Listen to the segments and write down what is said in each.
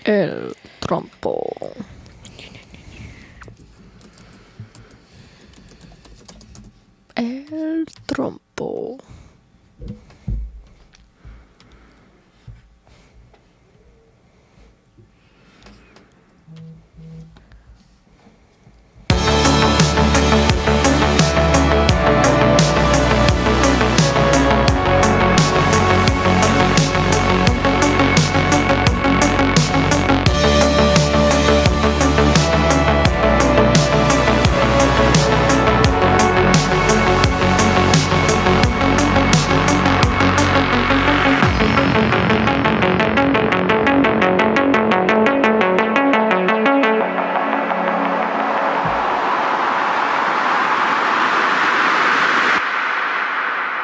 El trompo. El trompo.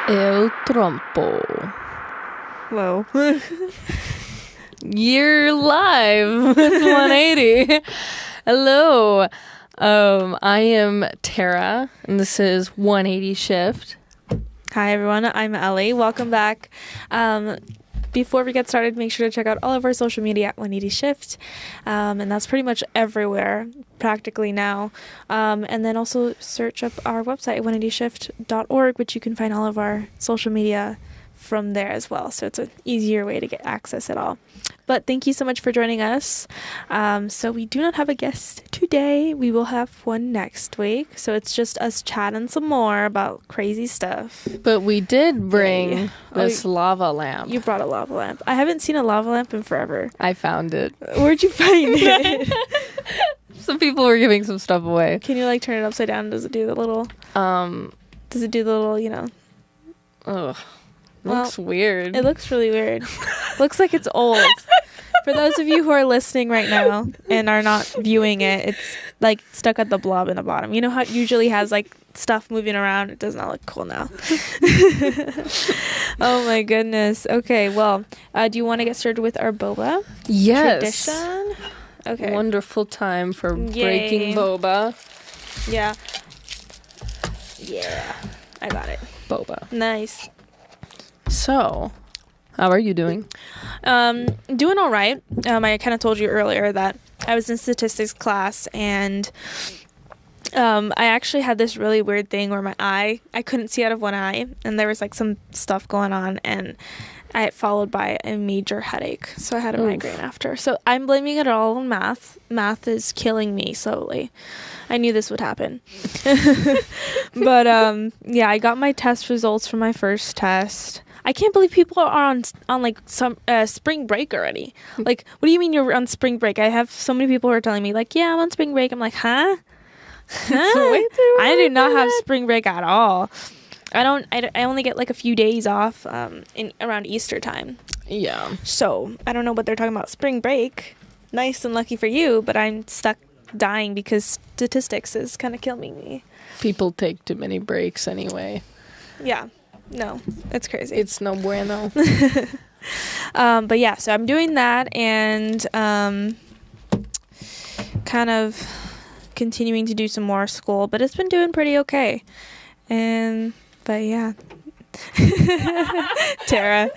El trompo. Whoa. You're live with 180. Hello. I am Tara, and this is 180 Shift. Hi, everyone. I'm Ellie. Welcome back. Before we get started, make sure to check out all of our social media at 180 Shift. And that's pretty much everywhere, practically now. And then also search up our website, 180shift.org, which you can find all of our social media from there as well. So it's an easier way to get access at all. But thank you so much for joining us. So we do not have a guest today. We will have one next week. So it's just us chatting some more about crazy stuff. But we did bring Yay. this lava lamp. You brought a lava lamp. I haven't seen a lava lamp in forever. I found it. Where'd you find it? Some people were giving some stuff away. Can you like turn it upside down? Does it do the little, you know? Ugh. Well, Looks weird. It looks really weird. Looks like it's old. For those of you who are listening right now and are not viewing it, it's like stuck at the blob in the bottom. You know how it usually has like stuff moving around? It does not look cool now. Oh my goodness. Okay, well, do you want to get started with our boba Yes. tradition? Okay. Wonderful time for Yay. breaking boba. Yeah. Yeah. I got it. Boba. Nice. So, how are you doing? Doing all right. I kind of told you earlier that I was in statistics class, and I actually had this really weird thing where I couldn't see out of one eye, and there was like some stuff going on, and I followed by a major headache. So I had a migraine after. So I'm blaming it all on math. Math is killing me slowly. I knew this would happen. But yeah, I got my test results for my first test. I can't believe people are on like some spring break already. Like, what do you mean you're on spring break? I have so many people who are telling me like, yeah, I'm on spring break. I'm like, huh? I do not have spring break at all. I only get like a few days off in around Easter time. Yeah. So I don't know what they're talking about spring break. Nice and lucky for you, but I'm stuck dying because statistics is kind of killing me. People take too many breaks anyway. Yeah. No, it's crazy. It's no bueno. But yeah, so I'm doing that and kind of continuing to do some more school, but it's been doing pretty okay. But yeah. Tara.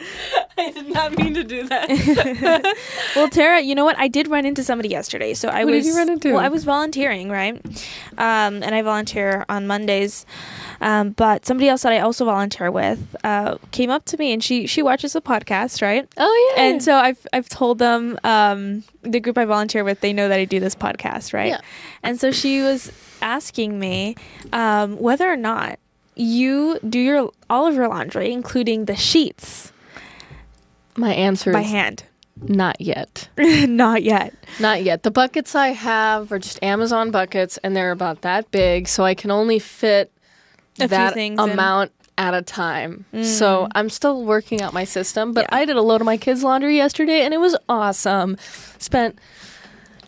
I did not mean to do that. Well, Tara, you know what? I did run into somebody yesterday. So What did you run into? Well, I was volunteering, right? And I volunteer on Mondays. But somebody else that I also volunteer with came up to me, and she watches the podcast, right? Oh yeah. And so I've told them, the group I volunteer with, they know that I do this podcast, right? Yeah. And so she was asking me whether or not you do all of your laundry, including the sheets, My answer by is hand. not yet. Not yet. Not yet. The buckets I have are just Amazon buckets, and they're about that big, so I can only fit A few that things in. amount at a time. So I'm still working out my system, but Yeah. I did a load of my kids' laundry yesterday, and it was awesome. Spent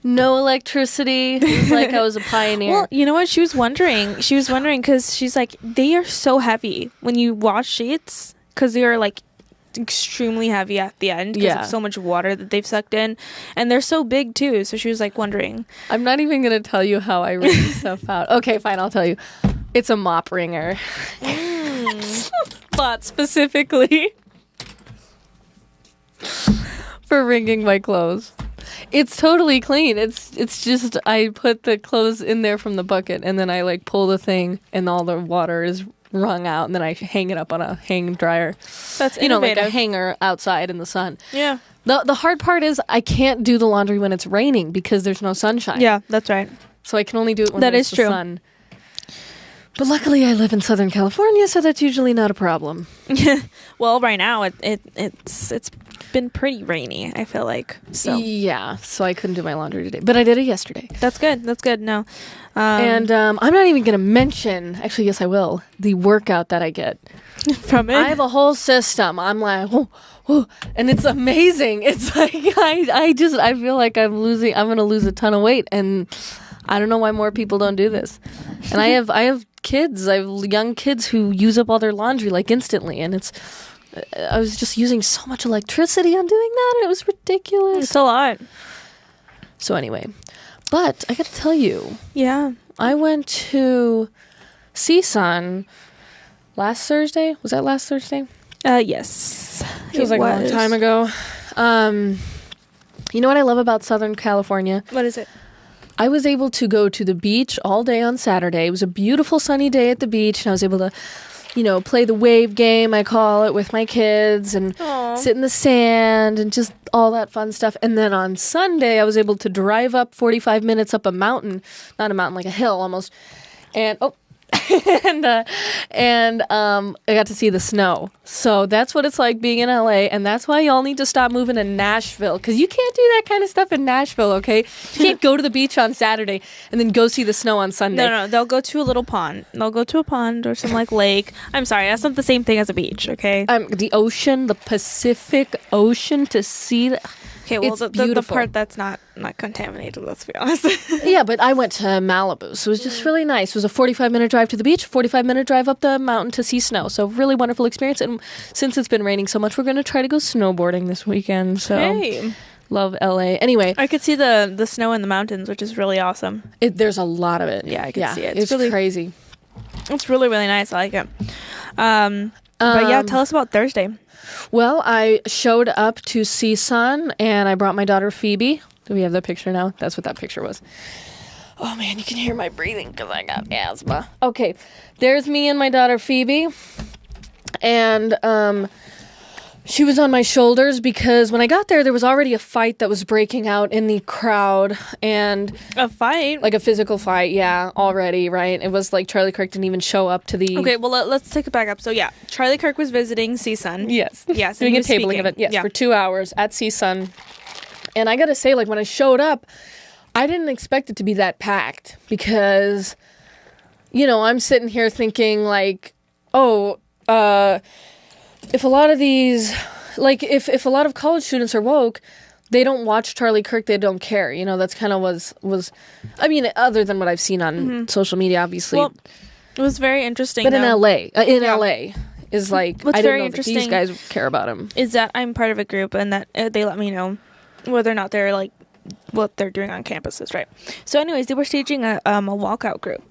no electricity. It was like I was a pioneer. Well, you know what? She was wondering because she's like, they are so heavy when you wash sheets because they are like extremely heavy at the end because Yeah. of so much water that they've sucked in, and they're so big too. So she was like wondering. I'm not even going to tell you how I wring stuff out. Okay, fine, I'll tell you. It's a mop wringer. Bought specifically for wringing my clothes. It's totally clean. It's just I put the clothes in there from the bucket, and then I like pull the thing, and all the water is wrung out, and then I hang it up on a hang dryer. That's like a hanger outside in the sun. Yeah. The hard part is I can't do the laundry when it's raining because there's no sunshine. Yeah, that's right. So I can only do it when That there's is the true. sun. But luckily I live in Southern California, so that's usually not a problem. Well, right now it's been pretty rainy, I feel like. So Yeah, so I couldn't do my laundry today. But I did it yesterday. that's good. That's good. No. And I'm not even going to mention, actually, yes, I will, the workout that I get. from it. I have a whole system. I'm like, and it's amazing. It's like, I feel like I'm going to lose a ton of weight. And I don't know why more people don't do this. And I have kids, I have young kids who use up all their laundry like instantly. And I was just using so much electricity on doing that. It was ridiculous. It's a lot. So anyway, but I got to tell you, Yeah. I went to CSUN last Thursday. Was that last Thursday? Yes. Feels like a long time ago. You know what I love about Southern California? What is it? I was able to go to the beach all day on Saturday. It was a beautiful sunny day at the beach, and I was able to, play the wave game, I call it, with my kids and Aw. sit in the sand and just all that fun stuff. And then on Sunday, I was able to drive up 45 minutes up a mountain, not a mountain, like a hill almost. And I got to see the snow. So that's what it's like being in LA, and that's why y'all need to stop moving to Nashville, because you can't do that kind of stuff in Nashville, okay? You can't go to the beach on Saturday and then go see the snow on Sunday. No, they'll go to a little pond. They'll go to a pond or some like lake. I'm sorry, that's not the same thing as a beach, okay? The ocean, the Pacific Ocean, to see the... Okay, well, It's the beautiful. part that's not contaminated, let's be honest. Yeah, but I went to Malibu, so it was just really nice. It was a 45-minute drive to the beach, 45-minute drive up the mountain to see snow. So really wonderful experience. And since it's been raining so much, we're going to try to go snowboarding this weekend. So Hey. love LA. Anyway, I could see the snow in the mountains, which is really awesome. there's a lot of it. Yeah, I can see it. It's really crazy. It's really, really nice. I like it. But yeah, tell us about Thursday. Well, I showed up to CSUN, and I brought my daughter Phoebe. Do we have that picture now? That's what that picture was. Oh man, you can hear my breathing because I got asthma. Okay, there's me and my daughter Phoebe, and she was on my shoulders because when I got there was already a fight that was breaking out in the crowd, and A fight? like a physical fight, yeah, already, right? It was like Charlie Kirk didn't even show up to the... Okay, well, let's take it back up. So yeah, Charlie Kirk was visiting CSUN. Yes. Yes, and Doing he a was tabling speaking. event, yes, Yeah. for 2 hours at CSUN. And I gotta say, like, when I showed up, I didn't expect it to be that packed because, I'm sitting here thinking, like, if a lot of these, like, if a lot of college students are woke, they don't watch Charlie Kirk, they don't care. That's kind of was, I mean, other than what I've seen on social media, obviously. Well, it was very interesting. but in though, LA is like, What's I very didn't know that these interesting guys care about him. is that I'm part of a group and that they let me know whether or not they're like what they're doing on campuses, right? So, anyways, they were staging a walkout group.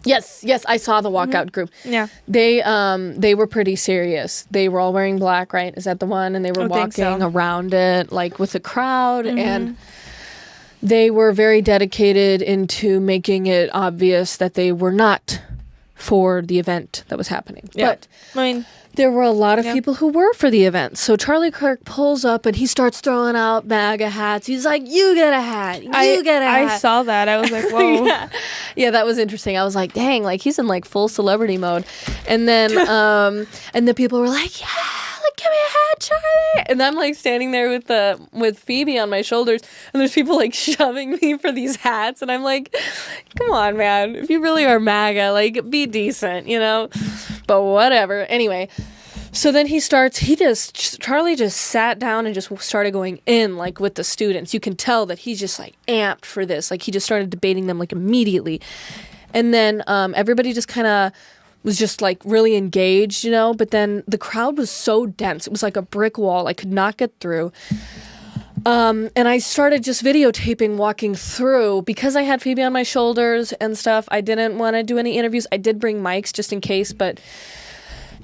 Yes, I saw the walkout group. Yeah. They were pretty serious. They were all wearing black, right? Is that the one? And they were I think walking so. around it, like with a crowd, and they were very dedicated into making it obvious that they were not for the event that was happening. Yeah. But I mean, there were a lot of Yeah. people who were for the event. So Charlie Kirk pulls up and he starts throwing out MAGA hats. He's like, "You get a hat. You get a hat." I saw that. I was like, whoa. Yeah, that was interesting. I was like, dang, like he's in like full celebrity mode. And then and the people were like, yeah, like give me a hat, Charlie. And I'm like standing there with Phoebe on my shoulders, and there's people like shoving me for these hats, and I'm like, come on, man. If you really are MAGA, like be decent, But whatever. Anyway, so then Charlie just sat down and just started going in, like, with the students. You can tell that he's just, like, amped for this. Like, he just started debating them, like, immediately. And then everybody just kind of was just, like, really engaged, But then the crowd was so dense. It was like a brick wall. I could not get through. And I started just videotaping walking through because I had Phoebe on my shoulders and stuff. I didn't want to do any interviews. I did bring mics just in case, but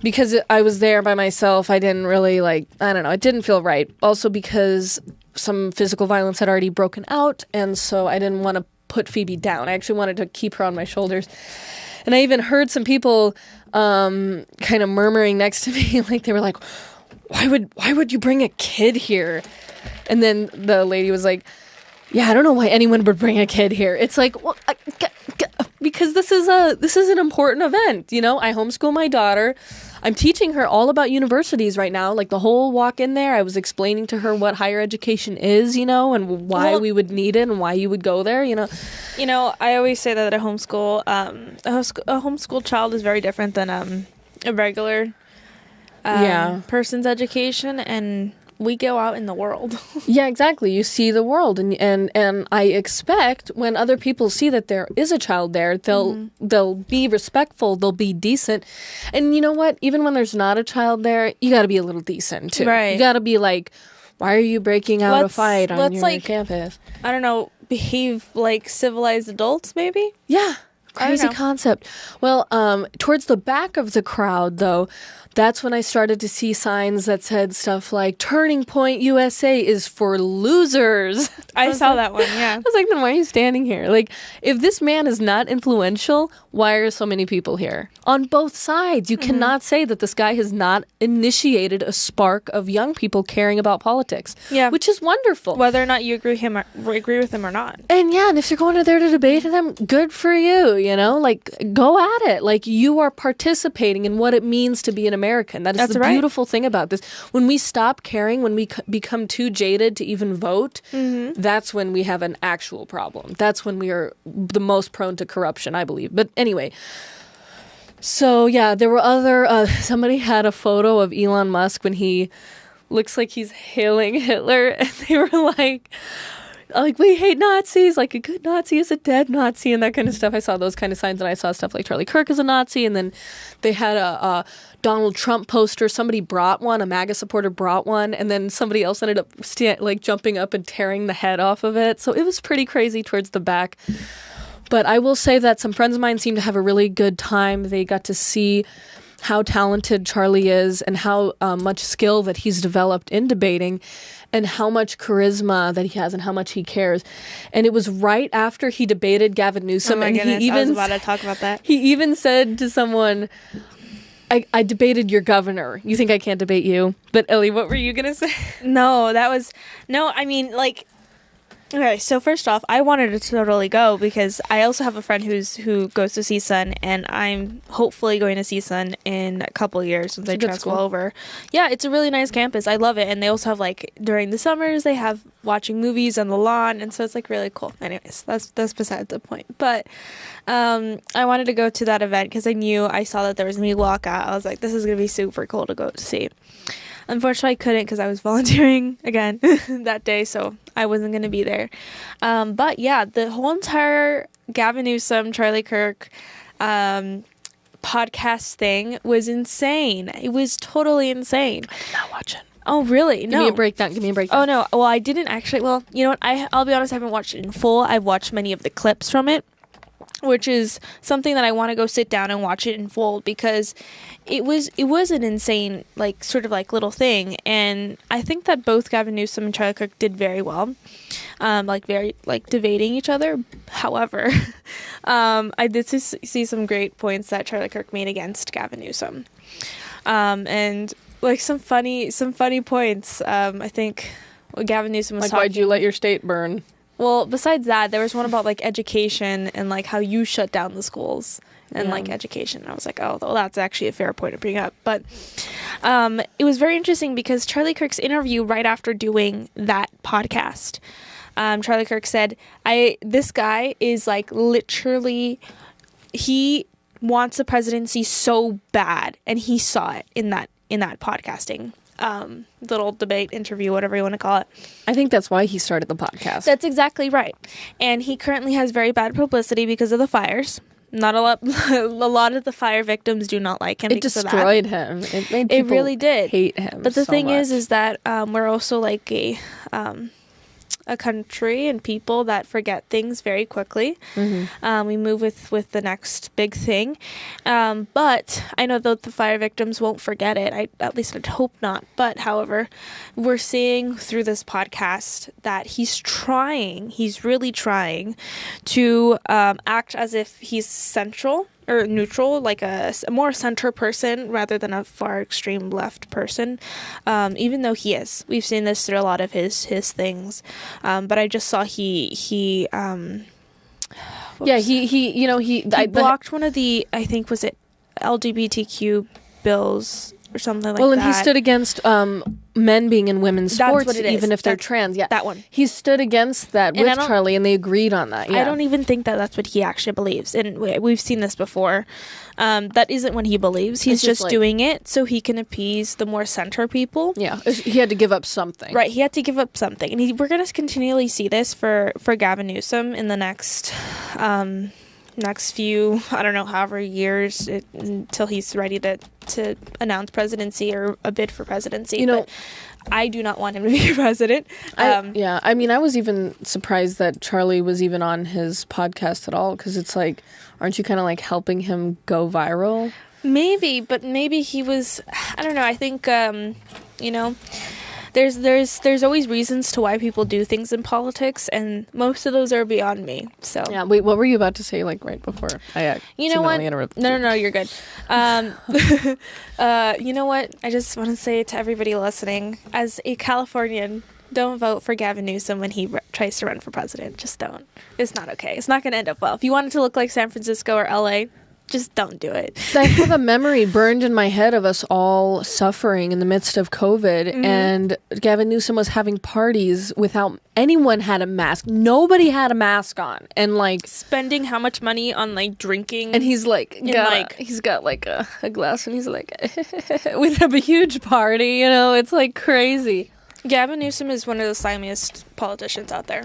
because I was there by myself, I didn't really I don't know. It didn't feel right. Also because some physical violence had already broken out, and so I didn't want to put Phoebe down. I actually wanted to keep her on my shoulders. And I even heard some people kind of murmuring next to me, like they were like, why would you bring a kid here? And then the lady was like, yeah, I don't know why anyone would bring a kid here. It's like, well, because this is an important event, you know? I homeschool my daughter. I'm teaching her all about universities right now. Like the whole walk in there, I was explaining to her what higher education is, you know, and why we would need it and why you would go there, you know. You know, I always say that a homeschool child is very different than a regular person's education, and we go out in the world. Yeah, exactly. You see the world, and I expect when other people see that there is a child there, they'll be respectful, they'll be decent. And you know what? Even when there's not a child there, you got to be a little decent too. Right. You got to be like, why are you breaking out a fight on your campus? I don't know, behave like civilized adults, maybe? Yeah. Crazy concept. Well, towards the back of the crowd, though, that's when I started to see signs that said stuff like Turning Point USA is for losers. I saw that one, yeah. I was like, then why are you standing here? Like, if this man is not influential, why are so many people here? On both sides. You cannot say that this guy has not initiated a spark of young people caring about politics. Yeah. Which is wonderful. Whether or not you agree with him or not. And yeah, and if you're going there to debate them, good for you, you know? Like, go at it. Like, you are participating in what it means to be an American. That's the beautiful thing about this. When we stop caring, when we become too jaded to even vote, that's when we have an actual problem. That's when we are the most prone to corruption, I believe. But anyway, so yeah, there were other, somebody had a photo of Elon Musk when he looks like he's hailing Hitler, and they were like, we hate Nazis, like a good Nazi is a dead Nazi, and that kind of stuff. I saw those kind of signs, and I saw stuff like Charlie Kirk is a Nazi, and then they had a Donald Trump poster. Somebody brought one, a MAGA supporter brought one, and then somebody else ended up jumping up and tearing the head off of it. So it was pretty crazy towards the back. But I will say that some friends of mine seemed to have a really good time. They got to see how talented Charlie is and how much skill that he's developed in debating and how much charisma that he has and how much he cares. And it was right after he debated Gavin Newsom. Oh my goodness, I was about to talk about that. He even said to someone, I debated your governor. You think I can't debate you? But Ellie, what were you going to say? Okay, so first off, I wanted to totally go because I also have a friend who goes to CSUN, and I'm hopefully going to CSUN in a couple of years once I transfer over. Yeah, it's a really nice campus. I love it. And they also have, like, during the summers, they have watching movies on the lawn, and so it's, like, really cool. Anyways, that's besides the point. But I wanted to go to that event because I saw that there was a new walkout. I was like, this is going to be super cool to go to see. Unfortunately, I couldn't because I was volunteering again that day, so I wasn't going to be there. But yeah, the whole entire Gavin Newsom, Charlie Kirk podcast thing was insane. It was totally insane. I did not watch it. Oh, really? No. Give me a breakdown. Oh, no. Well, I didn't actually. Well, you know what? I'll be honest, I haven't watched it in full. I've watched many of the clips from it, which is something that I want to go sit down and watch it in full because it was an insane, like, sort of like little thing. And I think that both Gavin Newsom and Charlie Kirk did very well, very debating each other. However, I did see some great points that Charlie Kirk made against Gavin Newsom, and like some funny points. I think Gavin Newsom was like, talking, why'd you let your state burn? Well, besides that, there was one about, like, education and, like, how you shut down the schools and, like, education. And I was like, oh, well, that's actually a fair point to bring up. But it was very interesting because Charlie Kirk's interview right after doing that podcast, Charlie Kirk said, this guy is, like, literally, he wants the presidency so bad, and he saw it in that podcasting little debate interview, whatever you want to call it. I think that's why he started the podcast. That's exactly right. And he currently has very bad publicity because of the fires. Not a lot of the fire victims do not like him. It destroyed him. It made people really did hate him. But the so thing much. is that we're also like a a country and people that forget things very quickly. We move with the next big thing. But I know that the fire victims won't forget it. At least I'd hope not. But however, we're seeing through this podcast that he's really trying to act as if he's central or neutral, like a more center person rather than a far extreme left person, even though he is. We've seen this through a lot of his things, but I just saw he blocked one of the, I think, was it LGBTQ bills or something like that. Well, and he stood against men being in women's sports, even if they're trans. Yeah, that one. He stood against that with Charlie, and they agreed on that. Yeah. I don't even think that that's what he actually believes, and we've seen this before. That isn't what he believes. He's just doing it so he can appease the more center people. Yeah, he had to give up something. Right, he had to give up something, and we're going to continually see this for Gavin Newsom in the next few, I don't know, however years until he's ready to announce presidency or a bid for presidency. But I do not want him to be president. I mean, I was even surprised that Charlie was even on his podcast at all, because it's like, aren't you kind of like helping him go viral? Maybe, but maybe he was, I don't know, I think, There's always reasons to why people do things in politics, and most of those are beyond me. So yeah, wait, what were you about to say? Like right before you know what? No, you're good. You know what? I just want to say to everybody listening, as a Californian, don't vote for Gavin Newsom when he tries to run for president. Just don't. It's not okay. It's not going to end up well. If you want it to look like San Francisco or LA, just don't do it. I have a memory burned in my head of us all suffering in the midst of COVID, and Gavin Newsom was having parties without anyone had a mask. Nobody had a mask on, and like spending how much money on like drinking, and he's like he's got like a glass, and he's like with a huge party. It's like crazy. Gavin Newsom is one of the slimiest politicians out there.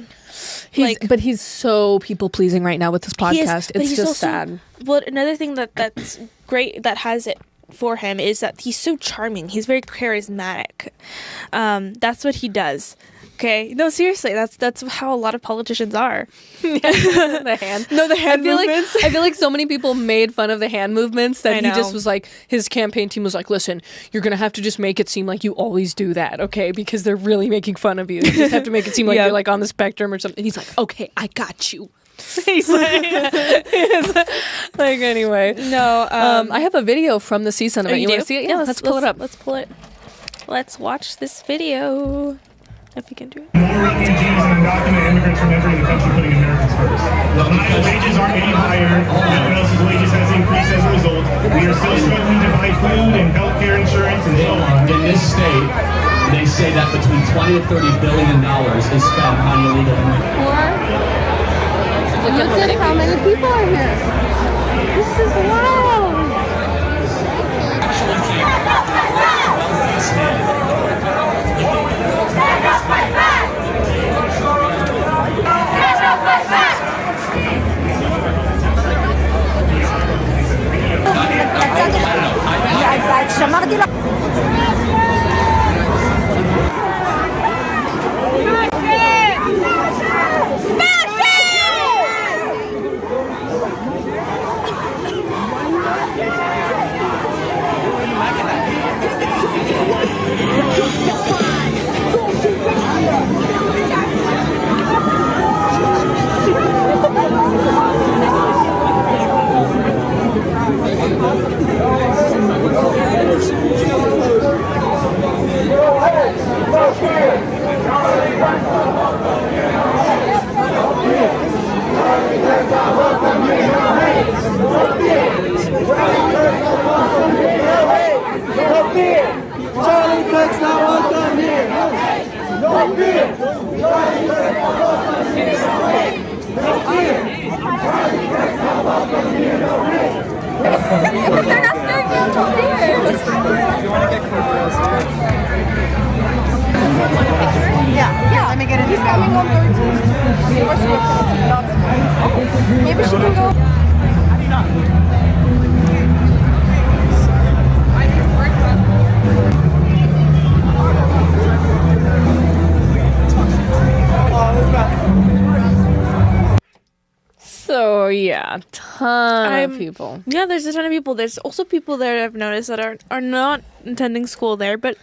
But he's so people pleasing right now with this podcast. It's just also sad. Well, another thing that's great that has it for him is that he's so charming. He's very charismatic. That's what he does. Okay. No, seriously, that's how a lot of politicians are. The hand movements. I feel like so many people made fun of the hand movements that he just was like, his campaign team was like, listen, you're going to have to just make it seem like you always do that, okay? Because they're really making fun of you. You just have to make it seem like you're like on the spectrum or something. And he's like, okay, I got you. He's like, anyway. No, I have a video from the CSUN event. You want to see it? Yeah, let's pull it up. Let's pull it. Let's watch this video. If you can do it. More refugees and undocumented immigrants from entering the country, putting Americans first. While wages aren't any higher, everyone else's wages has increased as a result. We are still struggling to buy food and healthcare insurance and so on. In this state, they say that between $20 to $30 billion is spent on illegal immigrants. Look at how many people are here. This is wild. שמרתי לו. Yeah, let me get it. He's coming on 13. Maybe she can go. Oh yeah, ton of people. Yeah, there's a ton of people. There's also people there I've noticed that are not attending school there, but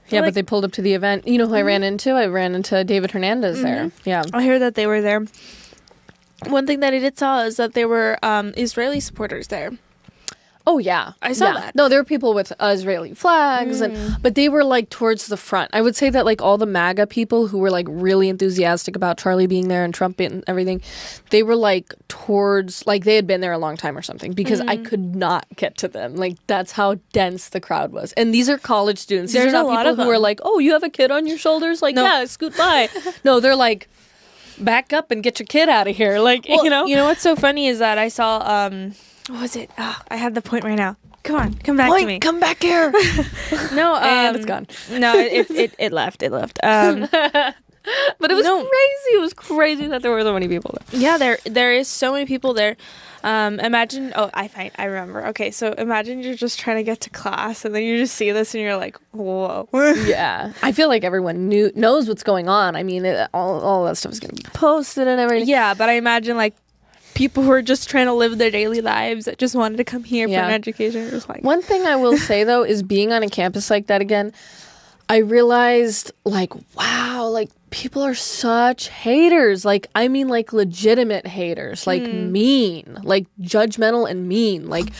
Yeah, like- but they pulled up to the event. You know who I ran into? I ran into David Hernandez there. Yeah. I heard that they were there. One thing that I did saw is that there were Israeli supporters there. Oh yeah, I saw Yeah. that. No, there were people with Israeli flags, but they were like towards the front. I would say that like all the MAGA people who were like really enthusiastic about Charlie being there and Trump and everything, they were like towards like they had been there a long time or something because I could not get to them. Like that's how dense the crowd was. And these are college students. These There's are a not lot people of who are them. like, oh, you have a kid on your shoulders? Like No. yeah, scoot by. No, they're like, back up and get your kid out of here. Like Well, you know. You know what's so funny is that I saw what was it? Oh, I had the point right now. Come on, come back to me. Come back here. No, And it's gone. No, it left. It left. But it was No. crazy. It was crazy that there were so many people there. Yeah, there is so many people there. Imagine. Oh, I remember. Okay, so imagine you're just trying to get to class, and then you just see this, and you're like, whoa. Yeah, I feel like everyone knows what's going on. I mean, all that stuff is going to be posted and everything. Yeah, but I imagine like people who are just trying to live their daily lives that just wanted to come here Yeah. for an education. Just like One thing I will say though is being on a campus like that again, I realized like, wow, like people are such haters. Like, I mean, like legitimate haters, like mean, like judgmental and mean. Like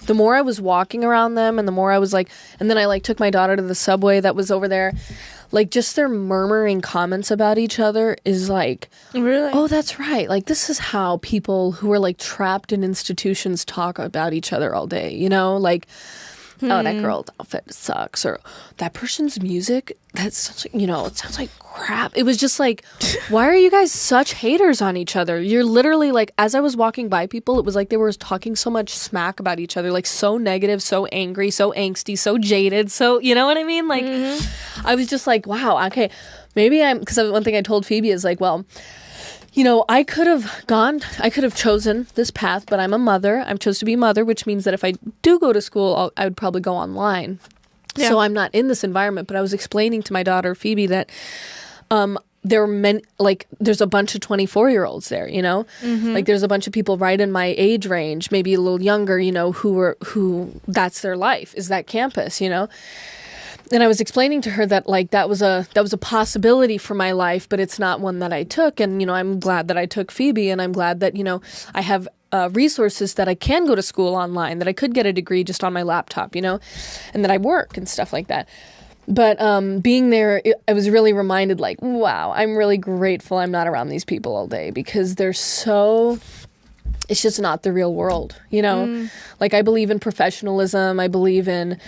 the more I was walking around them and the more I was like, and then I like took my daughter to the subway that was over there. Like just their murmuring comments about each other is like, really. oh, that's right. Like, this is how people who are like trapped in institutions talk about each other all day, you know? Like, oh, that girl's outfit sucks, or that person's music, that sounds like, you know, it sounds like crap. It was just like, why are you guys such haters on each other? You're literally like, as I was walking by people, it was like they were talking so much smack about each other, like so negative, so angry, so angsty, so jaded. So, you know what I mean? Like, I was just like, wow, okay, maybe because one thing I told Phoebe is like, well, you know, I could have chosen this path, but I'm a mother. I'm chose to be a mother, which means that if I do go to school, I would probably go online. Yeah. So I'm not in this environment. But I was explaining to my daughter, Phoebe, that there are many, like, there's a bunch of 24-year-olds there, you know? Like, there's a bunch of people right in my age range, maybe a little younger, you know, who that's their life, is that campus, you know? And I was explaining to her that like that was a possibility for my life, but it's not one that I took. And you know, I'm glad that I took Phoebe, and I'm glad that, you know, I have resources that I can go to school online, that I could get a degree just on my laptop, you know, and that I work and stuff like that. But being there, I was really reminded like, wow, I'm really grateful I'm not around these people all day, because they're so. It's just not the real world, you know. Like, I believe in professionalism. I believe in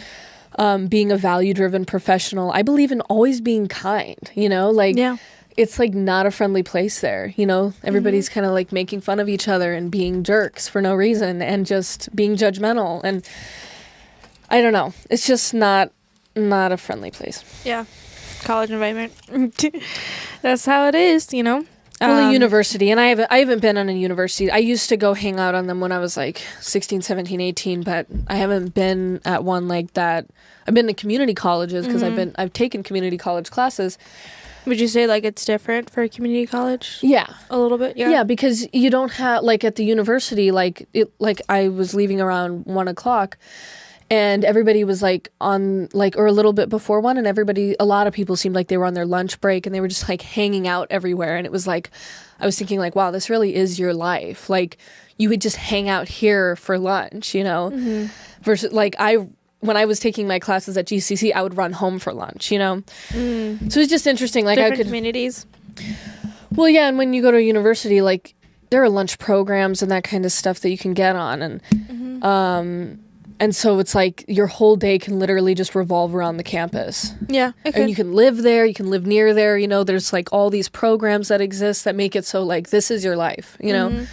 being a value-driven professional. I believe in always being kind, you know? Like, Yeah. it's, like, not a friendly place there, you know? Everybody's kind of, like, making fun of each other and being jerks for no reason and just being judgmental. And I don't know. It's just not a friendly place. Yeah, college environment. That's how it is, you know. Well, a university, and I haven't been on a university. I used to go hang out on them when I was like 16, 17, 18, but I haven't been at one like that. I've been to community colleges because I've taken community college classes. Would you say like it's different for a community college? Yeah. A little bit, yeah. Yeah, because you don't have, like, at the university, like I was leaving around 1:00, and everybody was like on, like, or a little bit before 1, and a lot of people seemed like they were on their lunch break, and they were just like hanging out everywhere. And it was like, I was thinking like, wow, this really is your life. Like, you would just hang out here for lunch, you know, versus like when I was taking my classes at GCC, I would run home for lunch, you know? So it's just interesting. Like, Different I could, communities. well, yeah. And when you go to a university, like, there are lunch programs and that kind of stuff that you can get on. And so it's like your whole day can literally just revolve around the campus. Yeah. Okay. And you can live there, you can live near there, you know, there's like all these programs that exist that make it so like this is your life, you know?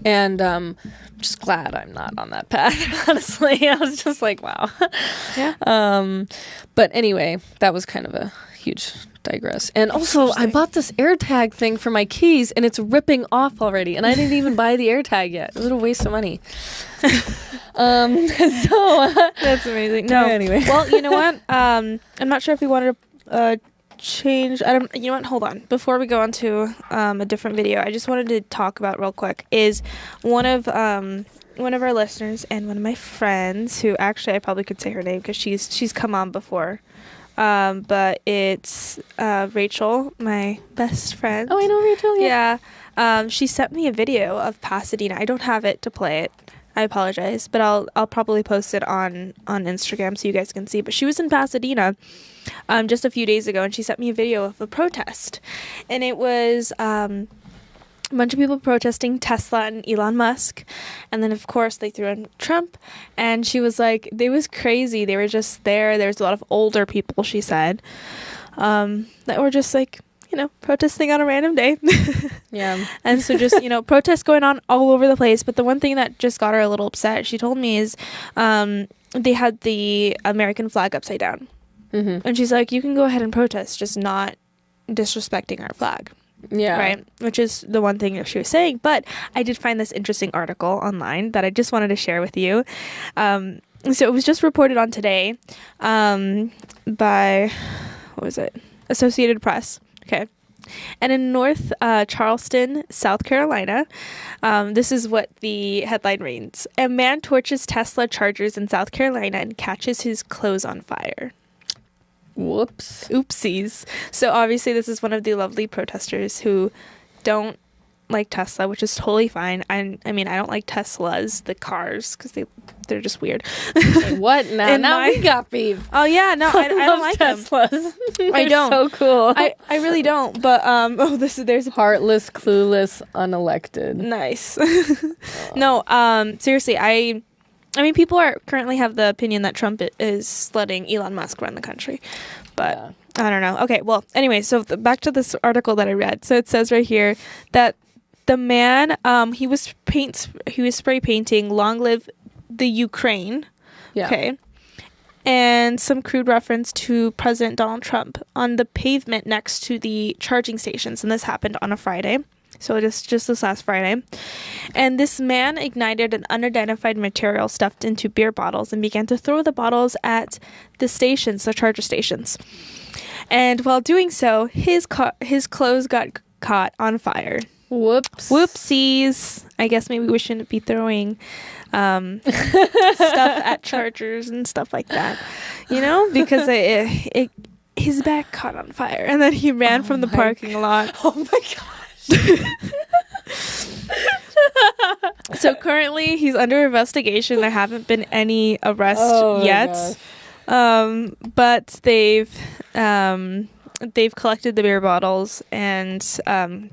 And I'm just glad I'm not on that path, honestly. I was just like, wow. Yeah. But anyway, that was kind of a huge digress. And also, I bought this AirTag thing for my keys, and it's ripping off already, and I didn't even buy the AirTag yet. It was a waste of money. So That's amazing. No. Anyway. Well, you know what? I'm not sure if we wanted to change. You know what? Hold on. Before we go on to a different video, I just wanted to talk about real quick is one of our listeners and one of my friends who actually I probably could say her name because she's come on before. But it's Rachel, my best friend. Oh, I know Rachel. Yeah. She sent me a video of Pasadena. I don't have it to play it. I apologize, but I'll probably post it on Instagram so you guys can see. But she was in Pasadena just a few days ago, and she sent me a video of a protest, and it was a bunch of people protesting Tesla and Elon Musk, and then of course they threw in Trump, and she was like, it was crazy. They were just there. There's a lot of older people, she said, that were just like, protesting on a random day. Yeah. And so just, protests going on all over the place. But the one thing that just got her a little upset, she told me, is they had the American flag upside down. Mm-hmm. And she's like, you can go ahead and protest, just not disrespecting our flag. Yeah. Right? Which is the one thing that she was saying. But I did find this interesting article online that I just wanted to share with you. So it was just reported on today by, what was it? Associated Press. Okay. And in North Charleston, South Carolina, this is what the headline reads. A man torches Tesla chargers in South Carolina and catches his clothes on fire. Whoops. Oopsies. So obviously this is one of the lovely protesters who don't like Tesla, which is totally fine. I mean, I don't like Teslas, the cars, because they're just weird. What? Now we got beef. Oh yeah, no, I don't like Teslas. Them. I don't. So cool. I really don't. But there's a heartless, clueless, unelected. Nice. No, seriously, I mean, people currently have the opinion that Trump is letting Elon Musk run the country, but. Yeah. I don't know. Okay, well, anyway, so back to this article that I read. So it says right here that the man, he was spray painting "Long Live the Ukraine." Yeah. Okay. And some crude reference to President Donald Trump on the pavement next to the charging stations, and this happened on a Friday. So just this last Friday. And this man ignited an unidentified material stuffed into beer bottles and began to throw the bottles at the stations, the charger stations. And while doing so, his clothes got caught on fire. Whoops. Whoopsies. I guess maybe we shouldn't be throwing stuff at chargers and stuff like that, because his back caught on fire, and then he ran from the parking lot. Oh my gosh. So currently he's under investigation. There haven't been any arrests yet. But they've collected the beer bottles and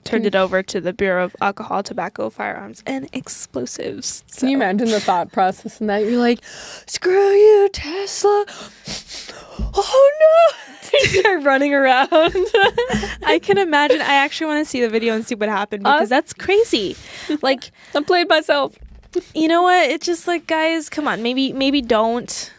turned it over to the Bureau of Alcohol, Tobacco, Firearms, and Explosives. Can you imagine the thought process in that? You're like, screw you, Tesla. Oh no. They're running around. I can imagine. I actually want to see the video and see what happened, because that's crazy. Like, I played myself. You know what? It's just like, guys, come on. Maybe don't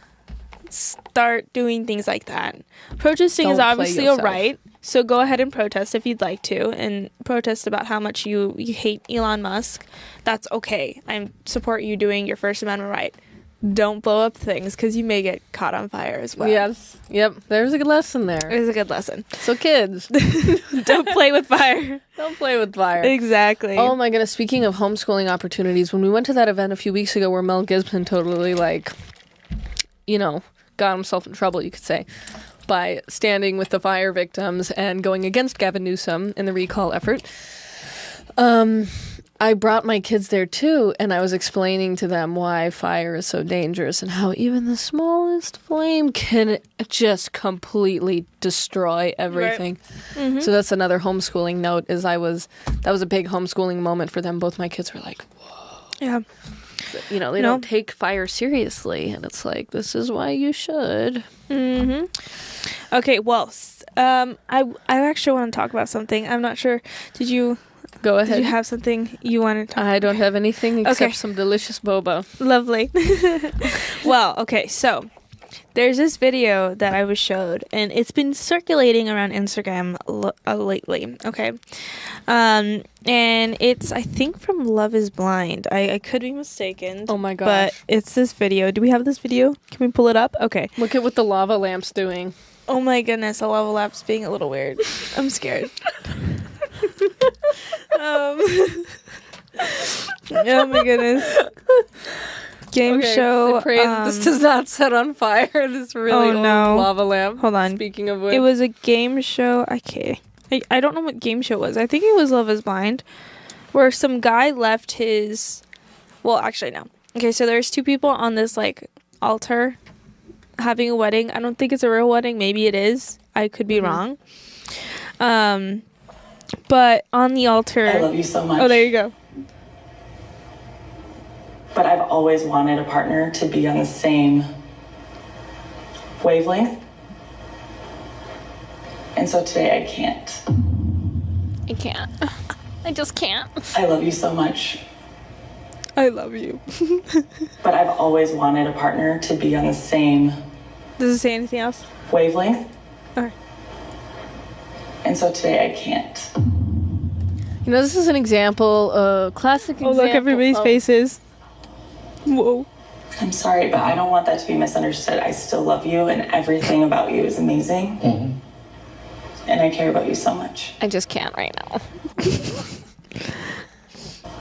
start doing things like that. Protesting is obviously a right, so go ahead and protest if you'd like to, and protest about how much you hate Elon Musk. That's okay. I support you doing your First Amendment right. Don't blow up things, because you may get caught on fire as well. Yes. Yep. There's a good lesson there. There's a good lesson. So kids, don't play with fire. Don't play with fire. Exactly. Oh my goodness. Speaking of homeschooling opportunities, when we went to that event a few weeks ago where Mel Gibson totally got himself in trouble, you could say, by standing with the fire victims and going against Gavin Newsom in the recall effort. I brought my kids there too, and I was explaining to them why fire is so dangerous and how even the smallest flame can just completely destroy everything. Right. Mm-hmm. So that's another homeschooling note. That was a big homeschooling moment for them. Both my kids were like, whoa. Yeah. They don't take fire seriously, and it's like, this is why you should. Mm-hmm. Okay, well, I actually want to talk about something. I'm not sure. Did you... Go ahead. Did you have something you wanted to talk about? I don't have anything except some delicious boba. Lovely. Well, okay, so there's this video that I was showed, and it's been circulating around Instagram lately, okay? And it's, I think, from Love is Blind. I could be mistaken. Oh my gosh. But it's this video. Do we have this video? Can we pull it up? Okay. Look at what the lava lamp's doing. Oh my goodness, a level up's being a little weird. I'm scared. Oh my goodness. Game show. I pray that this does not set on fire this really old lava lamp. Hold on. Speaking of which. It was a game show. Okay. I don't know what game show it was. I think it was Love is Blind, where some guy left his... Well, actually, no. Okay, so there's two people on this, like, altar having a wedding. I don't think it's a real wedding. Maybe it is. I could be wrong. But on the altar... I love you so much. Oh, there you go. But I've always wanted a partner to be on the same wavelength. And so today I can't. I can't. I just can't. I love you so much. I love you. But I've always wanted a partner to be on the same Does it say anything else? wavelength. Okay. And so today I can't. You know, this is an example, classic example. Oh, look, everybody's faces. Whoa. I'm sorry, but I don't want that to be misunderstood. I still love you and everything about you is amazing. And I care about you so much. I just can't right now.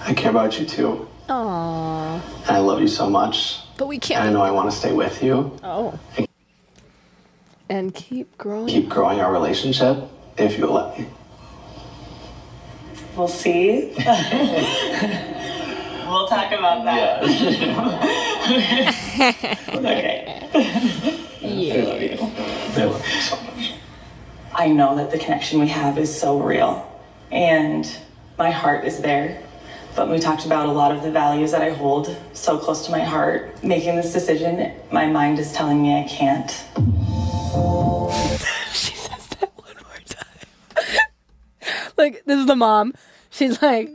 I care about you too. Aww. And I love you so much. But we can't. And I know I want to stay with you. Oh. And keep growing. Keep growing our relationship if you'll let me. We'll see. We'll talk about that. Okay. Yeah. I love you. I love you so much. I know that the connection we have is so real, and my heart is there. But we talked about a lot of the values that I hold so close to my heart. Making this decision, my mind is telling me I can't. She says that one more time. Like, this is the mom. She's like,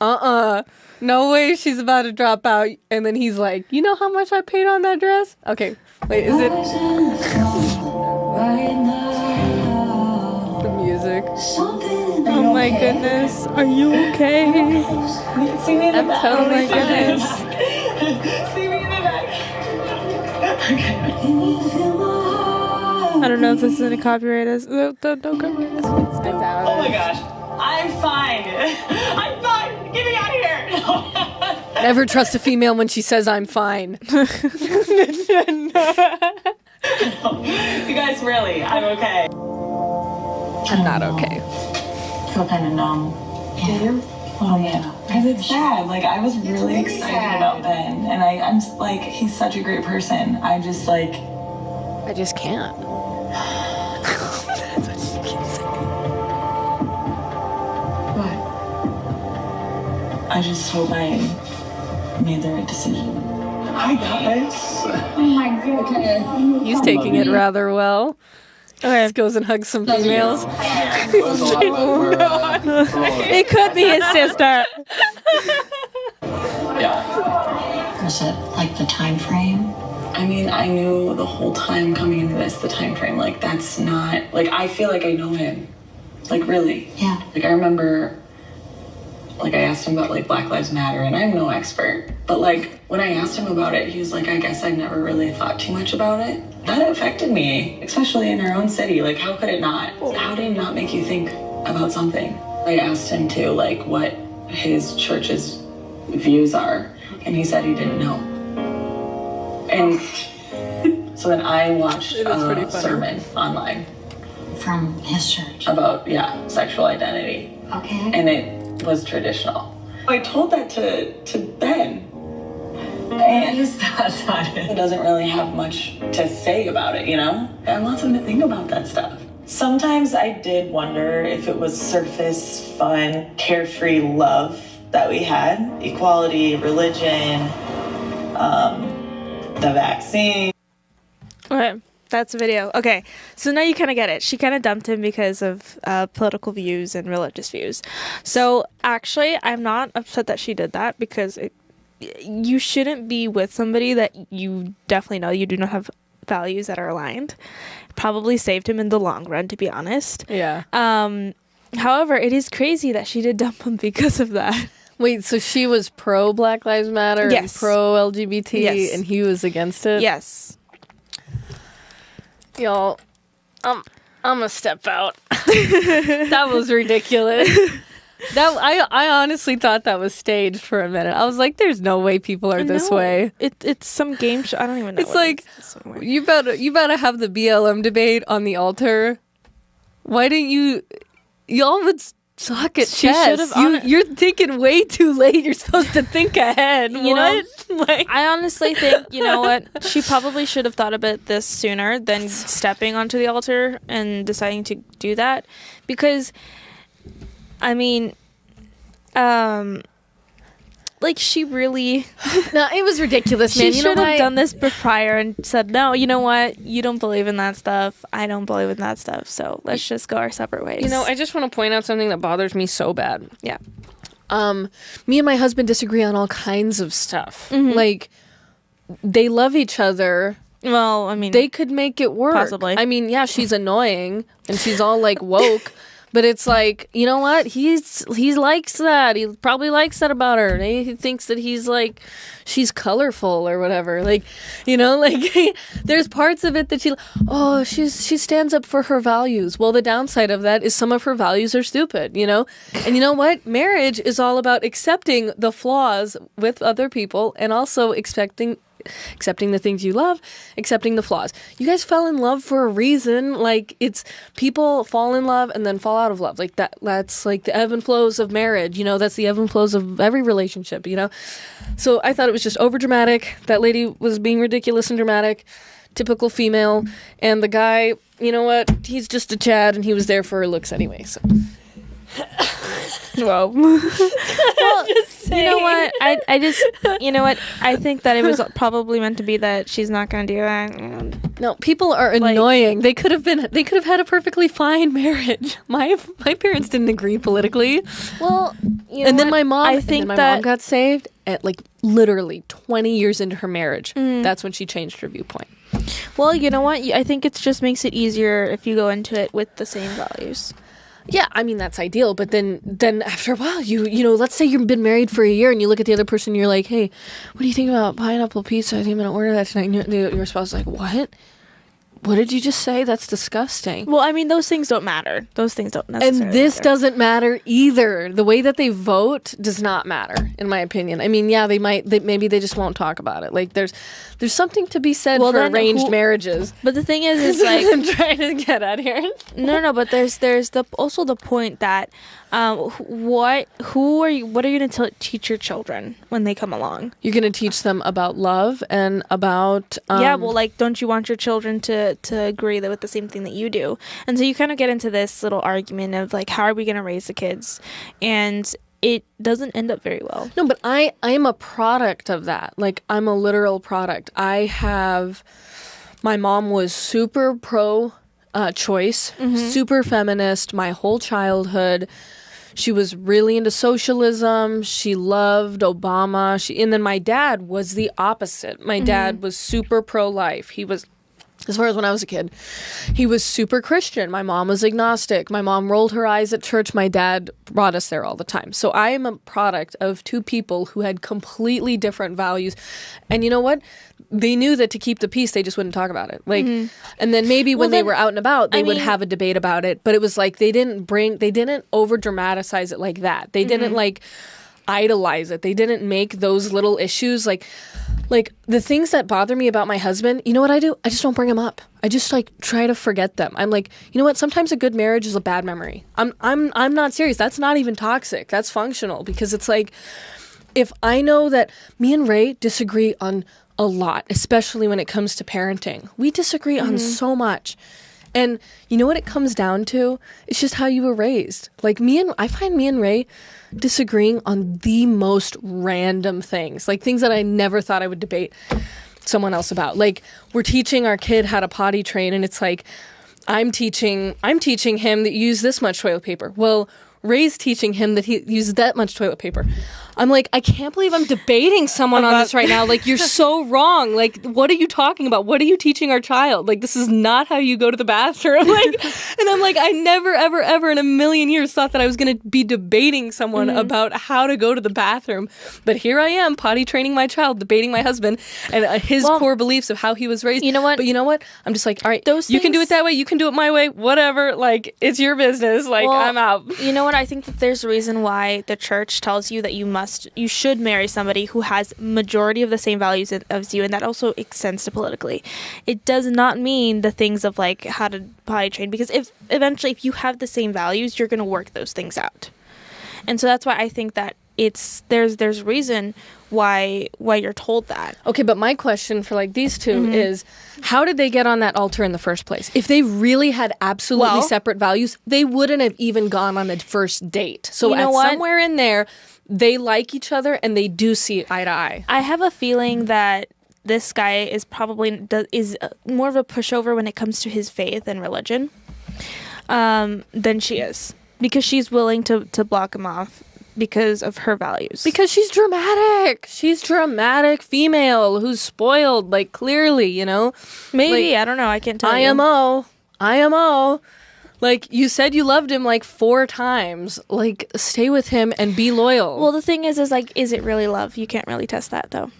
no way she's about to drop out. And then he's like, you know how much I paid on that dress? Okay, wait, is it? The music. Oh my goodness. Are you okay? See me in the back. Oh my goodness. See me in the back. I don't know if this is any copyright us. Don't copyright us. Oh my gosh. I'm fine. I'm fine. Get me out of here. Never trust a female when she says I'm fine. You guys, really, I'm okay. I'm not okay. I feel kind of numb. Yeah. Oh yeah. Because it's sad. Like, I was really excited about Ben. And I'm just like, he's such a great person. I just can't. That's what she keeps saying. What? I just hope I made the right decision. Hi, guys. Oh my god. He's taking it rather well. Okay. Just goes and hugs some females. It could be his sister. Was it like the time frame? I mean, I knew the whole time coming into this, the time frame. Like, that's not... Like, I feel like I know him. Like, really. Yeah. Like, I remember... Like, I asked him about, like, Black Lives Matter, and I'm no expert. But, like, when I asked him about it, he was like, I guess I never really thought too much about it. That affected me, especially in our own city. Like, how could it not? How did it not make you think about something? I asked him, too, like, what his church's views are, and he said he didn't know. And so then I watched a sermon online. From his church. About, sexual identity. Okay. And it was traditional. I told that to Ben. And that's not it. He doesn't really have much to say about it, you know? I want him to think about that stuff. Sometimes I did wonder if it was surface, fun, carefree love that we had. Equality, religion, the vaccine. Okay, that's a video. Okay, so now you kind of get it. She kind of dumped him because of political views and religious views. So actually, I'm not upset that she did that because you shouldn't be with somebody that you definitely know you do not have values that are aligned. Probably saved him in the long run, to be honest. Yeah. However, it is crazy that she did dump him because of that. Wait, so she was pro Black Lives Matter and pro LGBT, and he was against it? Yes. Y'all, I'm gonna step out. That was ridiculous. I honestly thought that was staged for a minute. I was like, "There's no way people are this way." It's some game show. I don't even know. It's like you better have the BLM debate on the altar. Why didn't y'all would suck at chess? You're thinking way too late. You're supposed to think ahead. You know, I honestly think, you know what, she probably should have thought about this sooner than stepping onto the altar and deciding to do that, because I mean, like, she really... No, it was ridiculous, man. She should have done this prior and said, no, you know what? You don't believe in that stuff. I don't believe in that stuff. So let's just go our separate ways. You know, I just want to point out something that bothers me so bad. Yeah. Me and my husband disagree on all kinds of stuff. Like, they love each other. Well, I mean... They could make it work. Possibly. I mean, yeah, she's annoying, and she's all, like, woke. But it's like, you know what? He likes that. He probably likes that about her. He thinks that he's like, she's colorful or whatever. Like, you know, like there's parts of it that she stands up for her values. Well, the downside of that is some of her values are stupid, you know? And you know what? Marriage is all about accepting the flaws with other people and also accepting the things you love, accepting the flaws. You guys fell in love for a reason. Like, it's people fall in love and then fall out of love. Like that's like the ebb and flows of marriage, you know, that's the ebb and flows of every relationship, you know? So I thought it was just over dramatic. That lady was being ridiculous and dramatic, typical female. And the guy, you know what? He's just a Chad and he was there for her looks anyway, so. Well, you know what? I just, you know what? I think that it was probably meant to be that she's not going to do that. No, people are annoying. They could have had a perfectly fine marriage. My parents didn't agree politically. Well, you know, and then my mom, I think my that mom got saved at like literally 20 years into her marriage. That's when she changed her viewpoint. Well, you know what? I think it just makes it easier if you go into it with the same values. Yeah, I mean, that's ideal. But then after a while, you know, let's say you've been married for a year and you look at the other person and you're like, hey, what do you think about pineapple pizza? I think I'm going to order that tonight. And your spouse is like, what? What did you just say? That's disgusting. Well, I mean, those things don't matter. Those things don't necessarily And this matter. doesn't matter either. The way that they vote does not matter, in my opinion. I mean, yeah, maybe they just won't talk about it. Like, there's something to be said for arranged marriages. But the thing is like... I'm trying to get at here. No, but there's also the point that what are you going to teach your children when they come along? You're going to teach them about love and about... yeah, well, like, don't you want your children to agree with the same thing that you do? And so you kind of get into this little argument of, like, how are we going to raise the kids? And it doesn't end up very well. No, but I am a product of that. Like, I'm a literal product. My mom was super pro-choice, super feminist my whole childhood. She was really into socialism. She loved Obama. And then my dad was the opposite. My dad was super pro-life. He was, as far as when I was a kid, he was super Christian. My mom was agnostic. My mom rolled her eyes at church. My dad brought us there all the time. So I am a product of two people who had completely different values. And you know what? They knew that to keep the peace, they just wouldn't talk about it. Like, and then maybe when they were out and about, they would have a debate about it. But it was like they didn't over dramatize it like that. They didn't like idolize it. They didn't make those little issues like the things that bother me about my husband. You know what I do? I just don't bring them up. I just like try to forget them. I'm like, you know what? Sometimes a good marriage is a bad memory. I'm not serious. That's not even toxic. That's functional, because it's like, if I know that me and Ray disagree on a lot, especially when it comes to parenting. We disagree on so much. And you know what it comes down to? It's just how you were raised. Like I find me and Ray disagreeing on the most random things. Like things that I never thought I would debate someone else about. Like, we're teaching our kid how to potty train, and it's like, I'm teaching him that you use this much toilet paper. Well, raised teaching him that he uses that much toilet paper. I'm like, I can't believe I'm debating someone on this right now. Like, you're so wrong. Like, what are you talking about? What are you teaching our child? Like, this is not how you go to the bathroom. Like, and I'm like, I never, ever, ever in a million years thought that I was going to be debating someone about how to go to the bathroom. But here I am, potty training my child, debating my husband and his core beliefs of how he was raised. You know what? But you know what? I'm just like, all right, Those you can do things- it that way. You can do it my way. Whatever. Like, it's your business. Like, Well, I'm out. You know what? I think that there's a reason why the church tells you that you should marry somebody who has majority of the same values as you, and that also extends to politically. It does not mean the things of like how to potty train, because if you have the same values, you're going to work those things out. And so that's why I think that there's reason why you're told that. Okay, but my question for like these two is, how did they get on that altar in the first place? If they really had absolutely separate values, they wouldn't have even gone on a first date. So You know what? somewhere in there, they like each other and they do see eye to eye. I have a feeling that this guy is probably is more of a pushover when it comes to his faith and religion than she is, because she's willing to block him off because of her values. Because she's dramatic. She's dramatic female who's spoiled, like clearly, you know? Maybe, like, I don't know. I can't tell you. IMO. Like, you said you loved him like 4 times. Like, stay with him and be loyal. Well, the thing is like, is it really love? You can't really test that, though.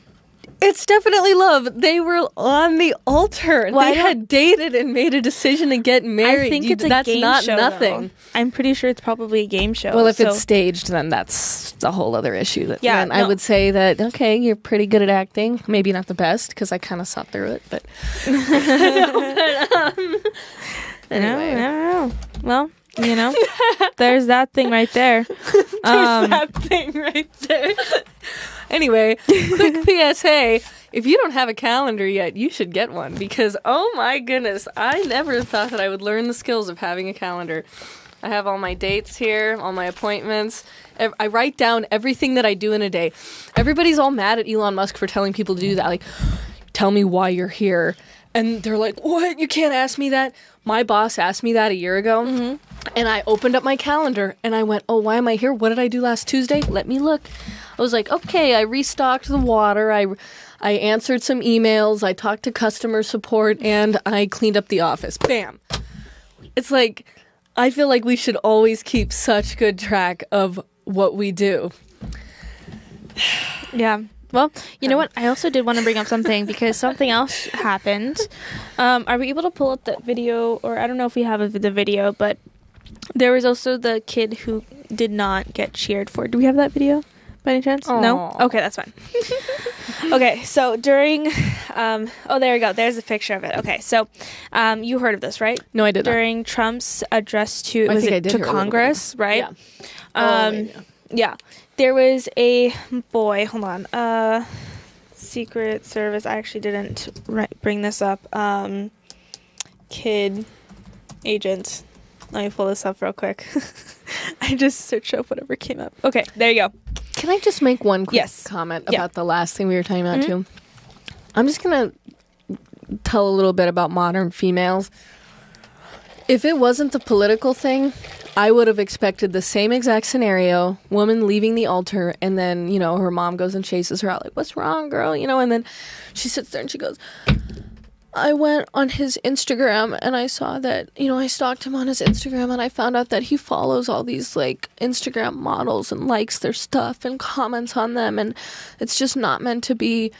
It's definitely love. They were on the altar. Well, they had dated and made a decision to get married. I think it's a that's game not show, nothing. though. I'm pretty sure it's probably a game show. Well, if so- it's staged, then that's a whole other issue. Yeah, Then I would say that, okay, you're pretty good at acting. Maybe not the best, because I kind of saw through it, but... Anyway. I don't know. Well, you know, there's that thing right there. That thing right there. Anyway, quick PSA. If you don't have a calendar yet, you should get one, because, oh my goodness, I never thought that I would learn the skills of having a calendar. I have all my dates here, all my appointments. I write down everything that I do in a day. Everybody's all mad at Elon Musk for telling people to do that. Like, tell me why you're here. And they're like, what? You can't ask me that? My boss asked me that a year ago. And I opened up my calendar and I went, oh, why am I here? What did I do last Tuesday? Let me look. I was like, okay, I restocked the water. I answered some emails. I talked to customer support and I cleaned up the office. Bam. It's like, I feel like we should always keep such good track of what we do. Yeah. Well, you know what? I also did want to bring up something, because something else happened. Are we able to pull up that video? Or I don't know if we have the video, but there was also the kid who did not get cheered for. Do we have that video by any chance? Aww. No? Okay, that's fine. Okay, so during... oh, there we go. There's a picture of it. Okay, so you heard of this, right? No, I did not. During Trump's address to, I think I did to hear a little Congress, right? Yeah. Yeah. There was a boy, hold on, Secret Service, I actually didn't bring this up, kid agent, let me pull this up real quick. I just searched up whatever came up. Okay, there you go. Can I just make one quick Yes. comment Yeah. about the last thing we were talking about, too? I'm just going to tell a little bit about modern females. If it wasn't the political thing, I would have expected the same exact scenario, woman leaving the altar, and then, you know, her mom goes and chases her out, like, what's wrong, girl? You know, and then she sits there and she goes, I went on his Instagram and I saw that, you know, I stalked him on his Instagram and I found out that he follows all these, like, Instagram models and likes their stuff and comments on them, and it's just not meant to be.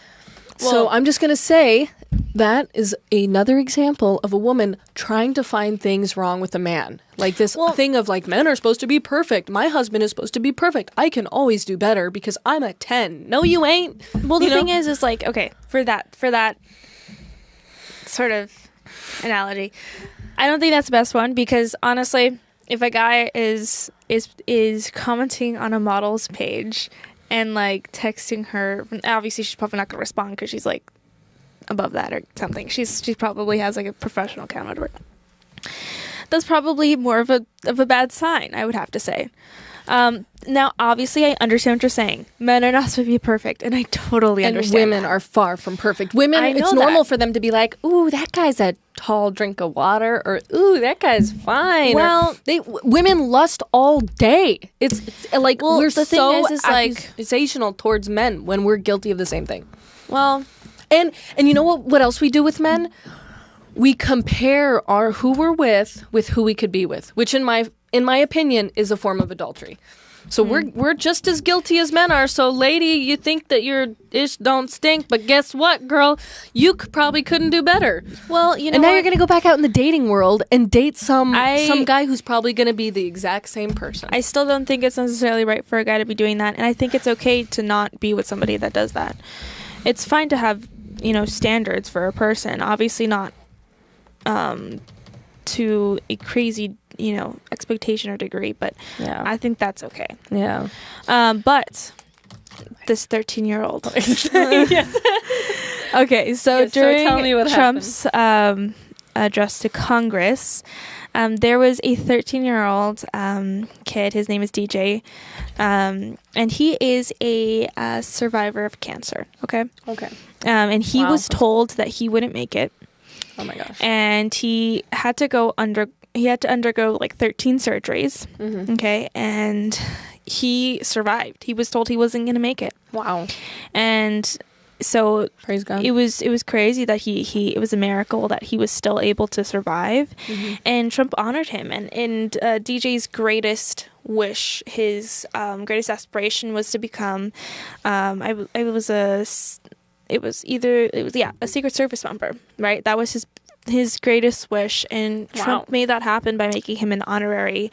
So I'm just going to say that is another example of a woman trying to find things wrong with a man. Like this thing of like, men are supposed to be perfect. My husband is supposed to be perfect. I can always do better because I'm a 10. No, you ain't. Well, the thing is like, okay, for that sort of analogy, I don't think that's the best one, because honestly, if a guy is commenting on a model's page and like texting her, obviously she's probably not gonna respond because she's like above that or something. She probably has like a professional account or whatever. That's probably more of a bad sign, I would have to say. Now, obviously, I understand what you're saying. Men are not supposed to be perfect, and I totally And understand. women are far from perfect. Women, I know it's normal that. for them to be like, "Ooh, that guy's a tall drink of water," or "Ooh, that guy's fine." Well, women lust all day. It's like we're the thing so is like- accusational towards men when we're guilty of the same thing. Well, And you know what else we do with men? We compare our who we're with who we could be with, which in my opinion is a form of adultery. So we're just as guilty as men are. So lady, you think that your ish don't stink, but guess what, girl? You probably couldn't do better. well, you know, And now what? you're going to go back out in the dating world and date some I- guy who's probably going to be the exact same person. I still don't think it's necessarily right for a guy to be doing that, and I think it's okay to not be with somebody that does that. It's fine to have, standards for a person. Obviously not to a crazy, expectation or degree, but Yeah. I think that's okay. Yeah. But this 13-year-old. Okay, so Yes, so during tell me what Trump's address to Congress, there was a 13-year-old kid. His name is DJ, and he is a survivor of cancer. Okay, Okay. and he Wow. was told that he wouldn't make it, Oh my gosh. and he had to undergo like 13 surgeries. Mm-hmm. Okay, and he survived. He was told he wasn't going to make it, Wow. and so Praise God. it was crazy that it was a miracle that he was still able to survive. And Trump honored him, and DJ's greatest wish, his greatest aspiration was to become a Secret Service member, right? That was his greatest wish, and Trump made that happen by making him an honorary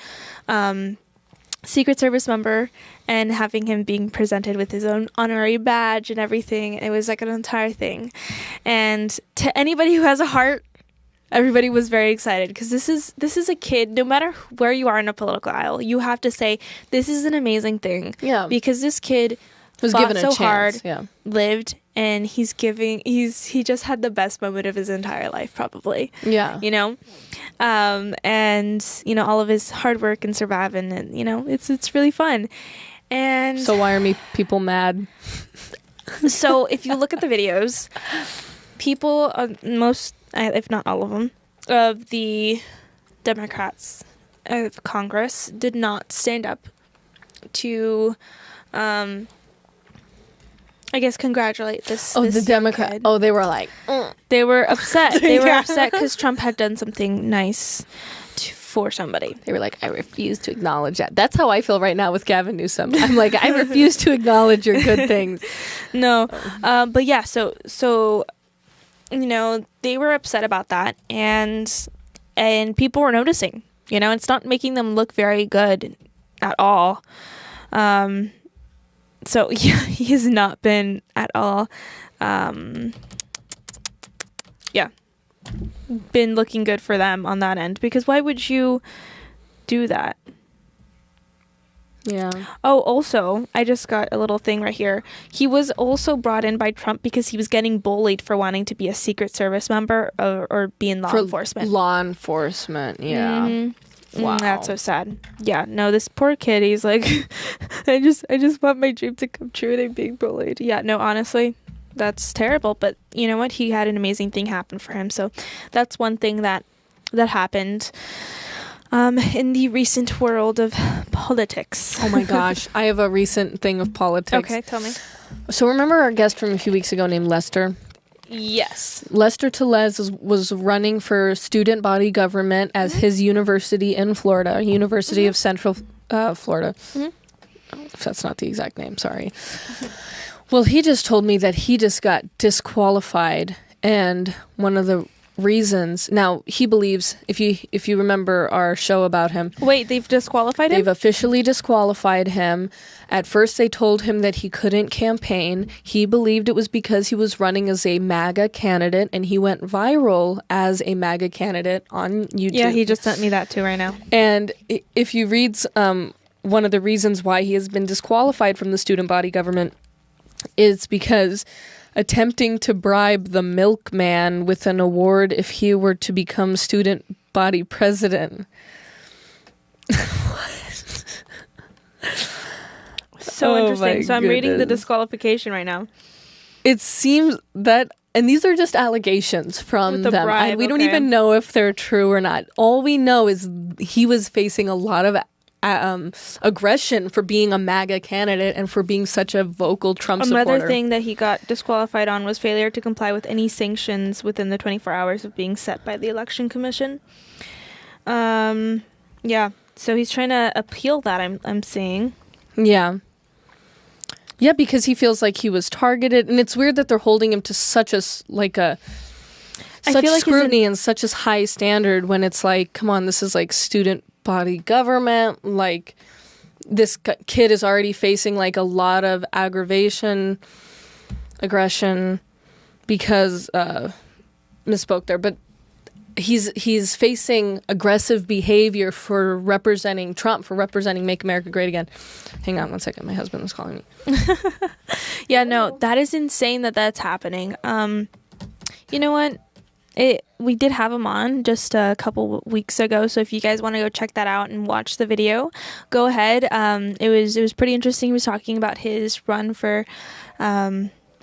Secret Service member and having him being presented with his own honorary badge and everything. It was like an entire thing. And to anybody who has a heart, everybody was very excited because this is a kid. No matter where you are in a political aisle, you have to say this is an amazing thing. Yeah. Because this kid was fought given a so chance. hard, Yeah. lived, and he just had the best moment of his entire life, probably. Yeah. And all of his hard work and surviving, and it's really fun. And So why are people mad? so if you look at the videos, people, most, if not all of them, of the Democrats of Congress did not stand up to I guess congratulate this. Oh, this the young Democrat. kid. Oh, they were like, They were upset. They were Yeah. upset because Trump had done something nice for somebody. they were like, I refuse to acknowledge that. That's how I feel right now with Gavin Newsom. I'm like, I refuse to acknowledge your good things. No, but yeah. So they were upset about that, and people were noticing. It's not making them look very good at all. So yeah, he has not been at all. Been looking good for them on that end, because why would you do that? Yeah. Oh, also, I just got a little thing right here. He was also brought in by Trump because he was getting bullied for wanting to be a Secret Service member or be in law enforcement. Law enforcement, yeah. Mhm. Wow. That's so sad. Yeah, no, this poor kid, he's like, I just want my dream to come true and I'm being bullied. Yeah, no, honestly, that's terrible. But you know what? He had an amazing thing happen for him. So that's one thing that happened in the recent world of politics. Oh my gosh. I have a recent thing of politics. Okay, tell me. So remember our guest from a few weeks ago named Lester? Yes. Lester Tellez was running for student body government as his university in Florida, University of Central Florida. If that's not the exact name, sorry. Well, he just told me that he just got disqualified, and one of the reasons, now he believes, if you remember our show about him, Wait, they've disqualified him? they've officially disqualified him. At first, they told him that he couldn't campaign. He believed it was because he was running as a MAGA candidate, and he went viral as a MAGA candidate on YouTube. Yeah, he just sent me that too right now. And if you read one of the reasons why he has been disqualified from the student body government is because attempting to bribe the milkman with an award if he were to become student body president. So Oh interesting. my So I'm reading the goodness. disqualification right now. It seems that, and these are just allegations from With the them. bribe, We don't okay. even know if they're true or not. All we know is he was facing a lot of aggression for being a MAGA candidate and for being such a vocal Trump Another supporter. thing that he got disqualified on was failure to comply with any sanctions within the 24 hours of being set by the Election Commission. Yeah. So he's trying to appeal that. I'm seeing. Yeah. Yeah, because he feels like he was targeted, and it's weird that they're holding him to such a such feel like he's scrutiny and such a high standard when it's like, come on, this is like student body government. Like, this kid is already facing like a lot of aggression, because misspoke there, but he's facing aggressive behavior for representing Trump, for representing Make America Great Again. Hang on one second, my husband is calling me. Yeah, no, that is insane that that's happening. You know what? We did have him on just a couple weeks ago, so if you guys want to go check that out and watch the video, go ahead. It was pretty interesting. He was talking about his run for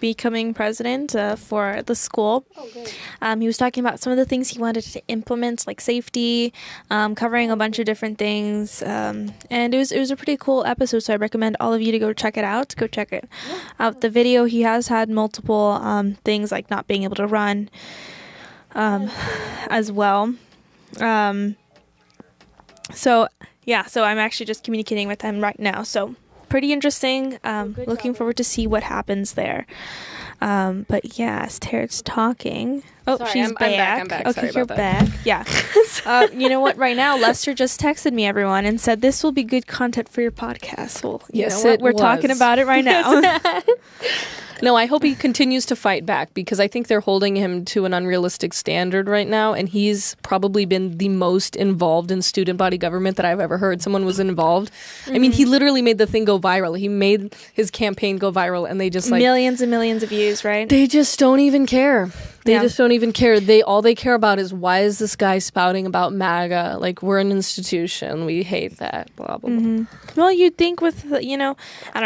becoming president for the school. He was talking about some of the things he wanted to implement, like safety, covering a bunch of different things, and it was a pretty cool episode. So I recommend all of you to go check it out. Go check it out. The video, he has had multiple things like not being able to run as well. So I'm actually just communicating with him right now. So pretty interesting. Looking forward to see what happens there. But yes, Tara's talking. Oh, Sorry, she's I'm back. back. Okay, Sorry you're about that. back. Yeah. You know what? Right now, Lester just texted me, everyone, and said this will be good content for your podcast. Well, you Yes, know what? it We're talking was. about it right now. No, I hope he continues to fight back, because I think they're holding him to an unrealistic standard right now, and he's probably been the most involved in student body government that I've ever heard someone was involved. I mean, he literally made the thing go viral. He made his campaign go viral, and they just like Millions and millions of views, right? they just don't even care. They Yeah. just don't even care. All they care about is, why is this guy spouting about MAGA? Like, we're an institution. We hate that. Blah blah blah. Well, you'd think with, I don't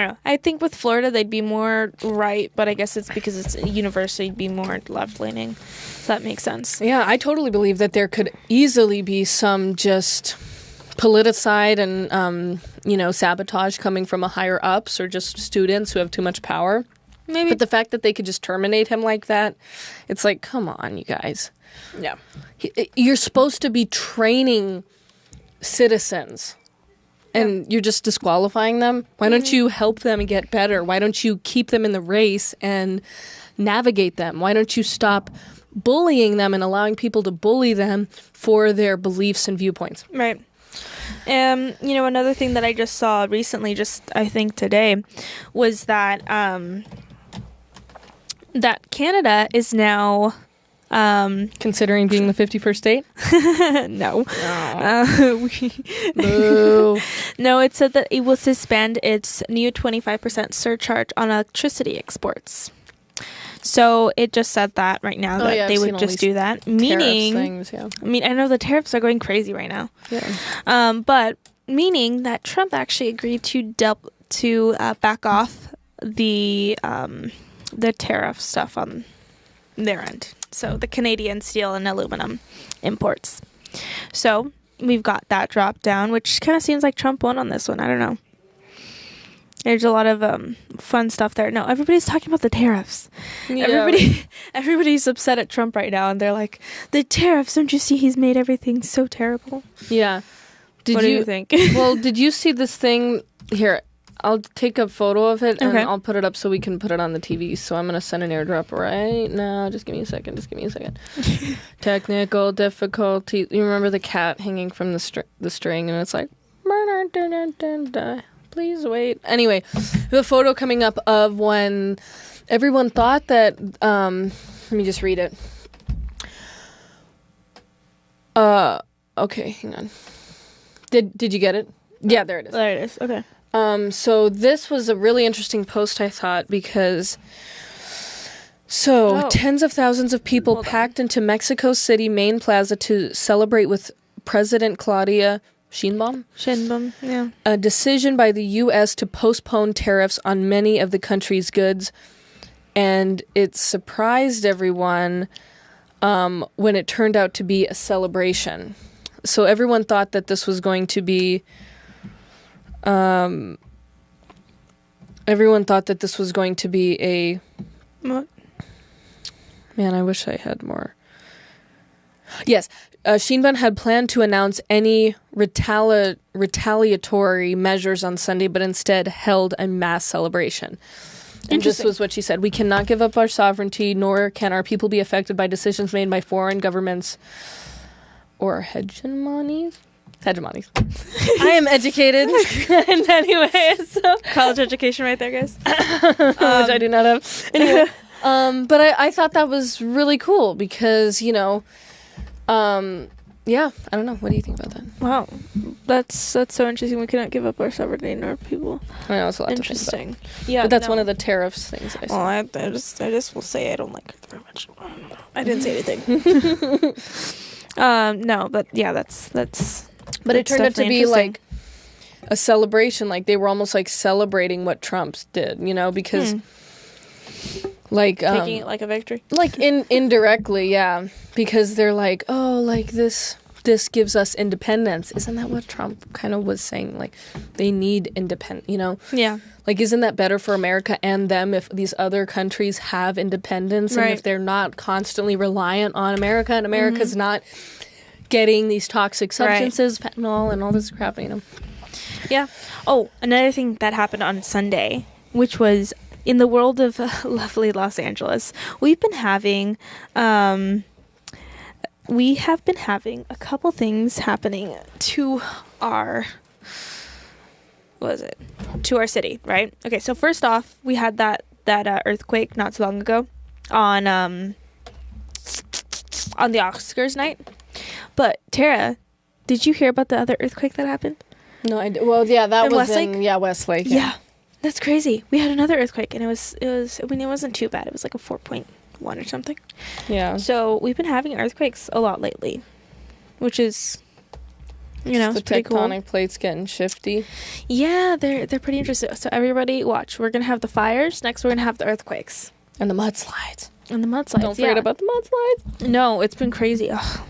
know. I think with Florida, they'd be more right, but I guess it's because it's a university, it'd be more left-leaning. So that makes sense. Yeah, I totally believe that there could easily be some just politicide and sabotage coming from a higher ups, or just students who have too much power. Maybe. But the fact that they could just terminate him like that, it's like, come on, you guys. Yeah. You're supposed to be training citizens, and you're just disqualifying them. Why don't you help them get better? Why don't you keep them in the race and navigate them? Why don't you stop bullying them and allowing people to bully them for their beliefs and viewpoints? Right. Another thing that I just saw recently, just I think today, was that that Canada is now Considering being the 51st state? no. Boo. No, it said that it will suspend its new 25% surcharge on electricity exports. So it just said that right now that yeah, they I've would seen all just these do that. Tariffs Meaning, things, yeah. I mean, I know the tariffs are going crazy right now. Yeah. But meaning that Trump actually agreed to back off the tariff stuff on their end. So the Canadian steel and aluminum imports. So we've got that dropped down, which kind of seems like Trump won on this one. I don't know. There's a lot of fun stuff there. No, everybody's talking about the tariffs. Yeah. Everybody's upset at Trump right now, and they're like, the tariffs, don't you see he's made everything so terrible? Yeah. What do you think? Well, did you see this thing? Here, I'll take a photo of it and Okay. I'll put it up so we can put it on the TV. So I'm going to send an airdrop right now. Just give me a second. Technical difficulty. You remember the cat hanging from the string, and it's like, please wait. Anyway, the photo coming up of when everyone thought that, let me just read it. Okay, hang on. Did you get it? Yeah, there it is. There it is. Okay. So this was a really interesting post, I thought, because tens of thousands of people packed into Mexico City main plaza to celebrate with President Claudia Shinbom, yeah. A decision by the U.S. to postpone tariffs on many of the country's goods. And it surprised everyone when it turned out to be a celebration. So everyone thought that this was going to be... everyone thought that this was going to be a... What? Man, I wish I had more. Yes, Shinbun had planned to announce any retaliatory measures on Sunday, but instead held a mass celebration. And this was what she said. We cannot give up our sovereignty, nor can our people be affected by decisions made by foreign governments or hegemonies. Hegemonies. I am educated in any way. So. College education right there, guys. Which I do not have. Anyway, but I thought that was really cool because, you know, yeah, I don't know. What do you think about that? Wow. That's so interesting. We cannot give up our sovereignty and our people. I know, it's a lot interesting. to think about. Yeah, but that's one of the tariffs things I said. Well, I just will say I don't like it very much. I didn't say anything. No, but yeah, that's. But it turned out to be like a celebration. Like they were almost like celebrating what Trump did, you know, because like taking it like a victory. Like indirectly, yeah, because they're like, oh, like this gives us independence. Isn't that what Trump kind of was saying? Like they need independence, you know? Yeah. Like, isn't that better for America and them if these other countries have independence and if they're not constantly reliant on America and America's not getting these toxic substances, fentanyl, and all this crap, you know? Yeah. Oh, another thing that happened on Sunday, which was in the world of lovely Los Angeles, we have been having a couple things happening to our to our city, right? Okay, so first off, we had that earthquake not so long ago on the Oscars night. But Tara, did you hear about the other earthquake that happened? No, well, yeah, that was Westlake? in Westlake. Yeah, that's crazy. We had another earthquake, and it was. I mean, it wasn't too bad. It was like a 4.1 or something. Yeah. So we've been having earthquakes a lot lately, which is, you know, the pretty tectonic cool. plates getting shifty. Yeah, they're pretty interesting. So everybody, watch. We're gonna have the fires. Next, we're gonna have the earthquakes And the mudslides. and the mudslides. Don't forget about the mudslides. No, it's been crazy. Ugh.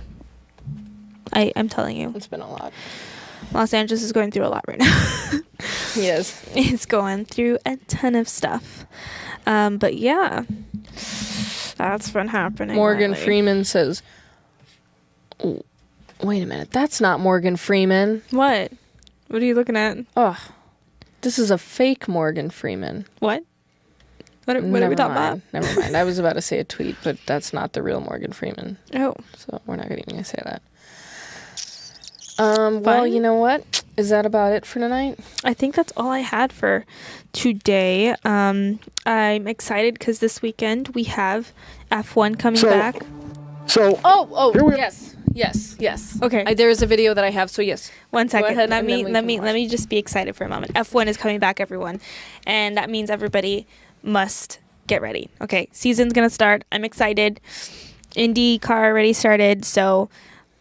I'm telling you, It's been a lot. Los Angeles is going through a lot right now. Yes. It's going through a ton of stuff. But yeah, that's been happening. Morgan lately. Freeman says, oh, wait a minute. That's not Morgan Freeman. What? What are you looking at? Oh, this is a fake Morgan Freeman. What? What are we talking about? Never mind. I was about to say a tweet, but that's not the real Morgan Freeman. Oh. So we're not even going to say that. Well, you know what? Is that about it for tonight? I think that's all I had for today. I'm excited because this weekend we have F1 coming back. So Yes. Okay. There is a video that I have, so yes. 1 second. ahead, let and then we can me me just be excited for a moment. F1 is coming back, everyone, and that means everybody must get ready. Okay, season's gonna start. I'm excited. IndyCar already started, so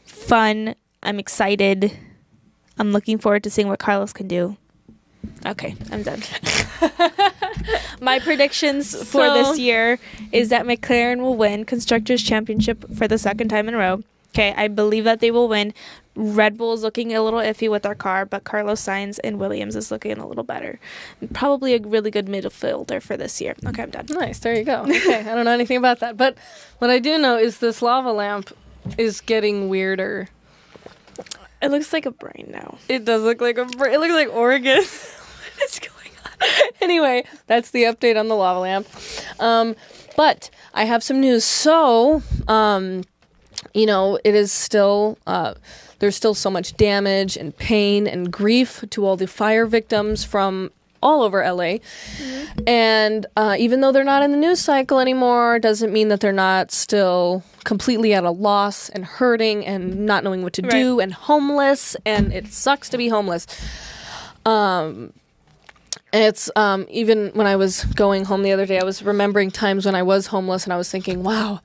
fun. I'm excited. I'm looking forward to seeing what Carlos can do. Okay, I'm done. My predictions for this year is that McLaren will win Constructors' Championship for the second time in a row. Okay, I believe that they will win. Red Bull is looking a little iffy with their car, but Carlos Sainz and Williams is looking a little better. Probably a really good midfielder for this year. Okay, I'm done. Nice, there you go. Okay, I don't know anything about that. But what I do know is this lava lamp is getting weirder. It looks like a brain now. It does look like a brain. It looks like Oregon. What is going on? Anyway, that's the update on the lava lamp. But I have some news. So, you know, it is still, there's still so much damage and pain and grief to all the fire victims from all over LA. Mm-hmm. And even though they're not in the news cycle anymore, doesn't mean that they're not still completely at a loss and hurting and not knowing what to do and homeless. And it sucks to be homeless. It's even when I was going home the other day, I was remembering times when I was homeless and I was thinking, wow,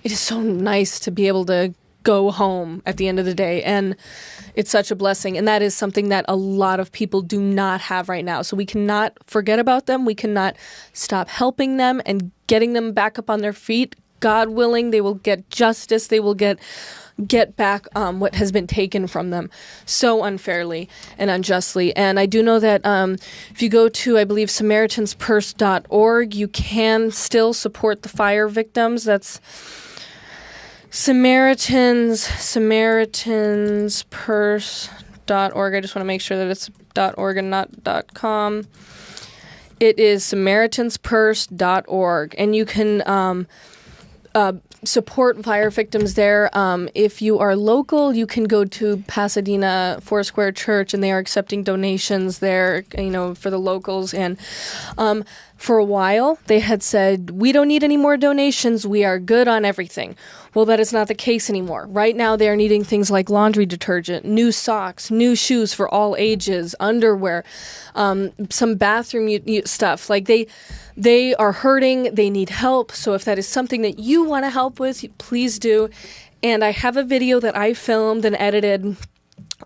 it is so nice to be able to go home at the end of the day. And it's such a blessing. And that is something that a lot of people do not have right now. So we cannot forget about them. We cannot stop helping them and getting them back up on their feet. God willing, they will get justice. They will get back what has been taken from them so unfairly and unjustly. And I do know that if you go to, I believe, SamaritansPurse.org, you can still support the fire victims. That's SamaritansPurse.org. I just want to make sure that it's .org and not .com. It is SamaritansPurse.org, and you can support fire victims there. If you are local, you can go to Pasadena Foursquare Church, and they are accepting donations there, for the locals. And for a while, they had said, we don't need any more donations. We are good on everything. Well, that is not the case anymore. Right now, they are needing things like laundry detergent, new socks, new shoes for all ages, underwear, some bathroom stuff. Like they are hurting. They need help. So if that is something that you want to help with, please do. And I have a video that I filmed and edited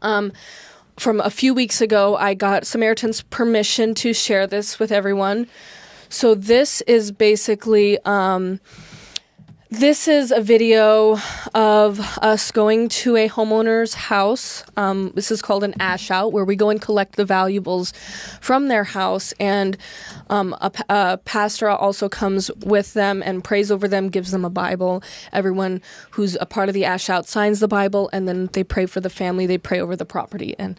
from a few weeks ago. I got Samaritan's permission to share this with everyone. So this is basically, this is a video of us going to a homeowner's house. This is called an ash out, where we go and collect the valuables from their house. And a pastor also comes with them and prays over them, gives them a Bible. Everyone who's a part of the ash out signs the Bible, and then they pray for the family. They pray over the property and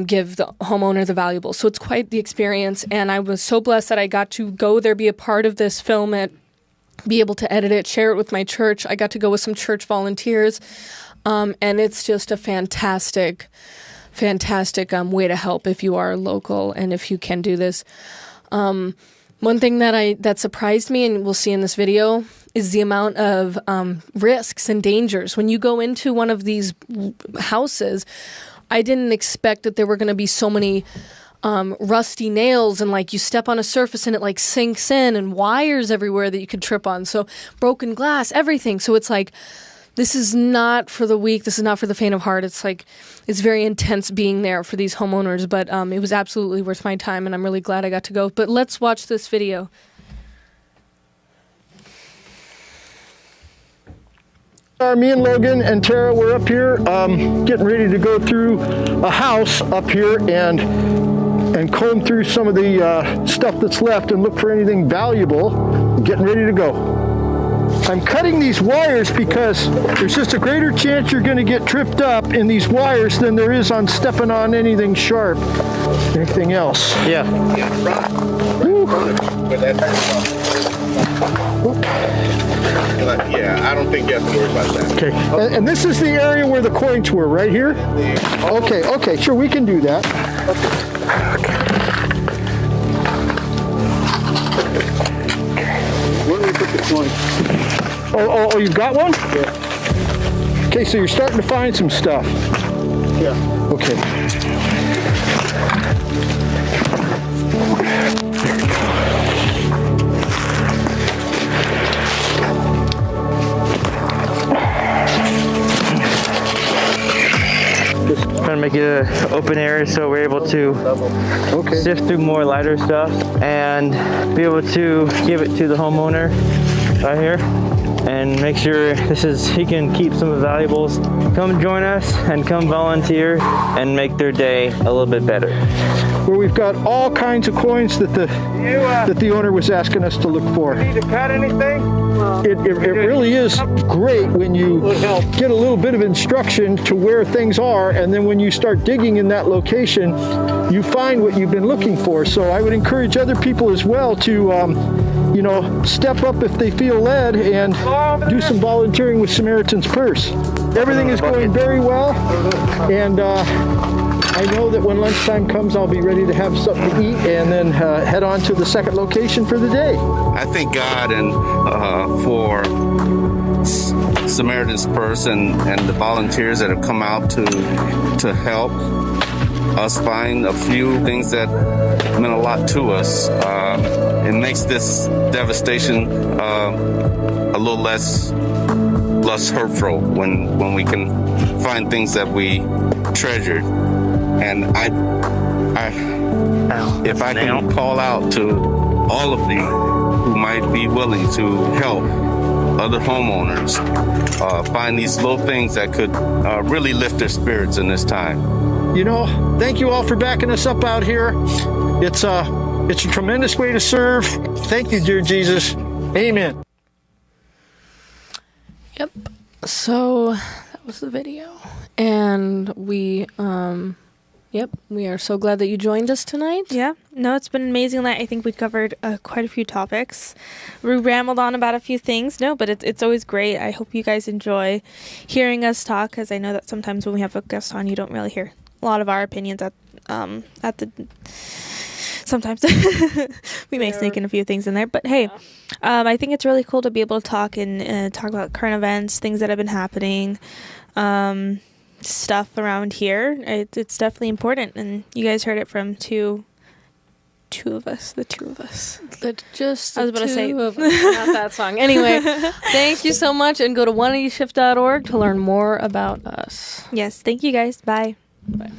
give the homeowner the valuables. So it's quite the experience. And I was so blessed that I got to go there, be a part of this film, be able to edit it, share it with my church. I got to go with some church volunteers. And it's just a fantastic way to help if you are local and if you can do this. One thing that surprised me, and we'll see in this video, is the amount of risks and dangers. When you go into one of these houses, I didn't expect that there were going to be so many rusty nails, and like you step on a surface and it like sinks in, and wires everywhere that you could trip on. So broken glass, everything. So it's like, this is not for the weak. This is not for the faint of heart. It's very intense being there for these homeowners, but it was absolutely worth my time, and I'm really glad I got to go. But let's watch this video. Me and Logan and Tara were up here getting ready to go through a house up here and comb through some of the stuff that's left and look for anything valuable. Getting ready to go. I'm cutting these wires because there's just a greater chance you're going to get tripped up in these wires than there is on stepping on anything sharp. Anything else? Yeah. Yeah, I don't think you have to worry about that. Okay, and this is the area where the coins were, right here? Okay, sure, we can do that. Okay. Where do we put the coins? Oh, you've got one? Yeah. Okay, so you're starting to find some stuff. Yeah. Okay. Trying to make it an open area so we're able to sift through more lighter stuff and be able to give it to the homeowner right here and make sure he can keep some of the valuables. Come join us and come volunteer and make their day a little bit better. Where we've got all kinds of coins that the owner was asking us to look for. Need to cut anything? It really is great when you get a little bit of instruction to where things are, and then when you start digging in that location, you find what you've been looking for. So I would encourage other people as well to step up if they feel led and do some volunteering with Samaritan's Purse. Everything is going very well, and I know that when lunchtime comes, I'll be ready to have something to eat and then head on to the second location for the day. I thank God and for Samaritan's Purse and the volunteers that have come out to help us find a few things that meant a lot to us. it makes this devastation a little less hurtful when we can find things that we treasured. And if I can call out to all of you who might be willing to help other homeowners find these little things that could really lift their spirits in this time. You know, thank you all for backing us up out here. It's a tremendous way to serve. Thank you, dear Jesus. Amen. Yep. So that was the video. And we we are so glad that you joined us tonight. Yeah. No, it's been an amazing night. I think we covered quite a few topics. We rambled on about a few things. No, but it's always great. I hope you guys enjoy hearing us talk, because I know that sometimes when we have a guest on, you don't really hear a lot of our opinions at the... Sometimes we may sneak in a few things in there, but hey, I think it's really cool to be able to talk and talk about current events, things that have been happening, stuff around here. It's definitely important, and you guys heard it from the two of us. I was about to say not that song. Anyway, thank you so much, and go to oneeyshift.org to learn more about us. Yes, thank you guys. Bye. Bye.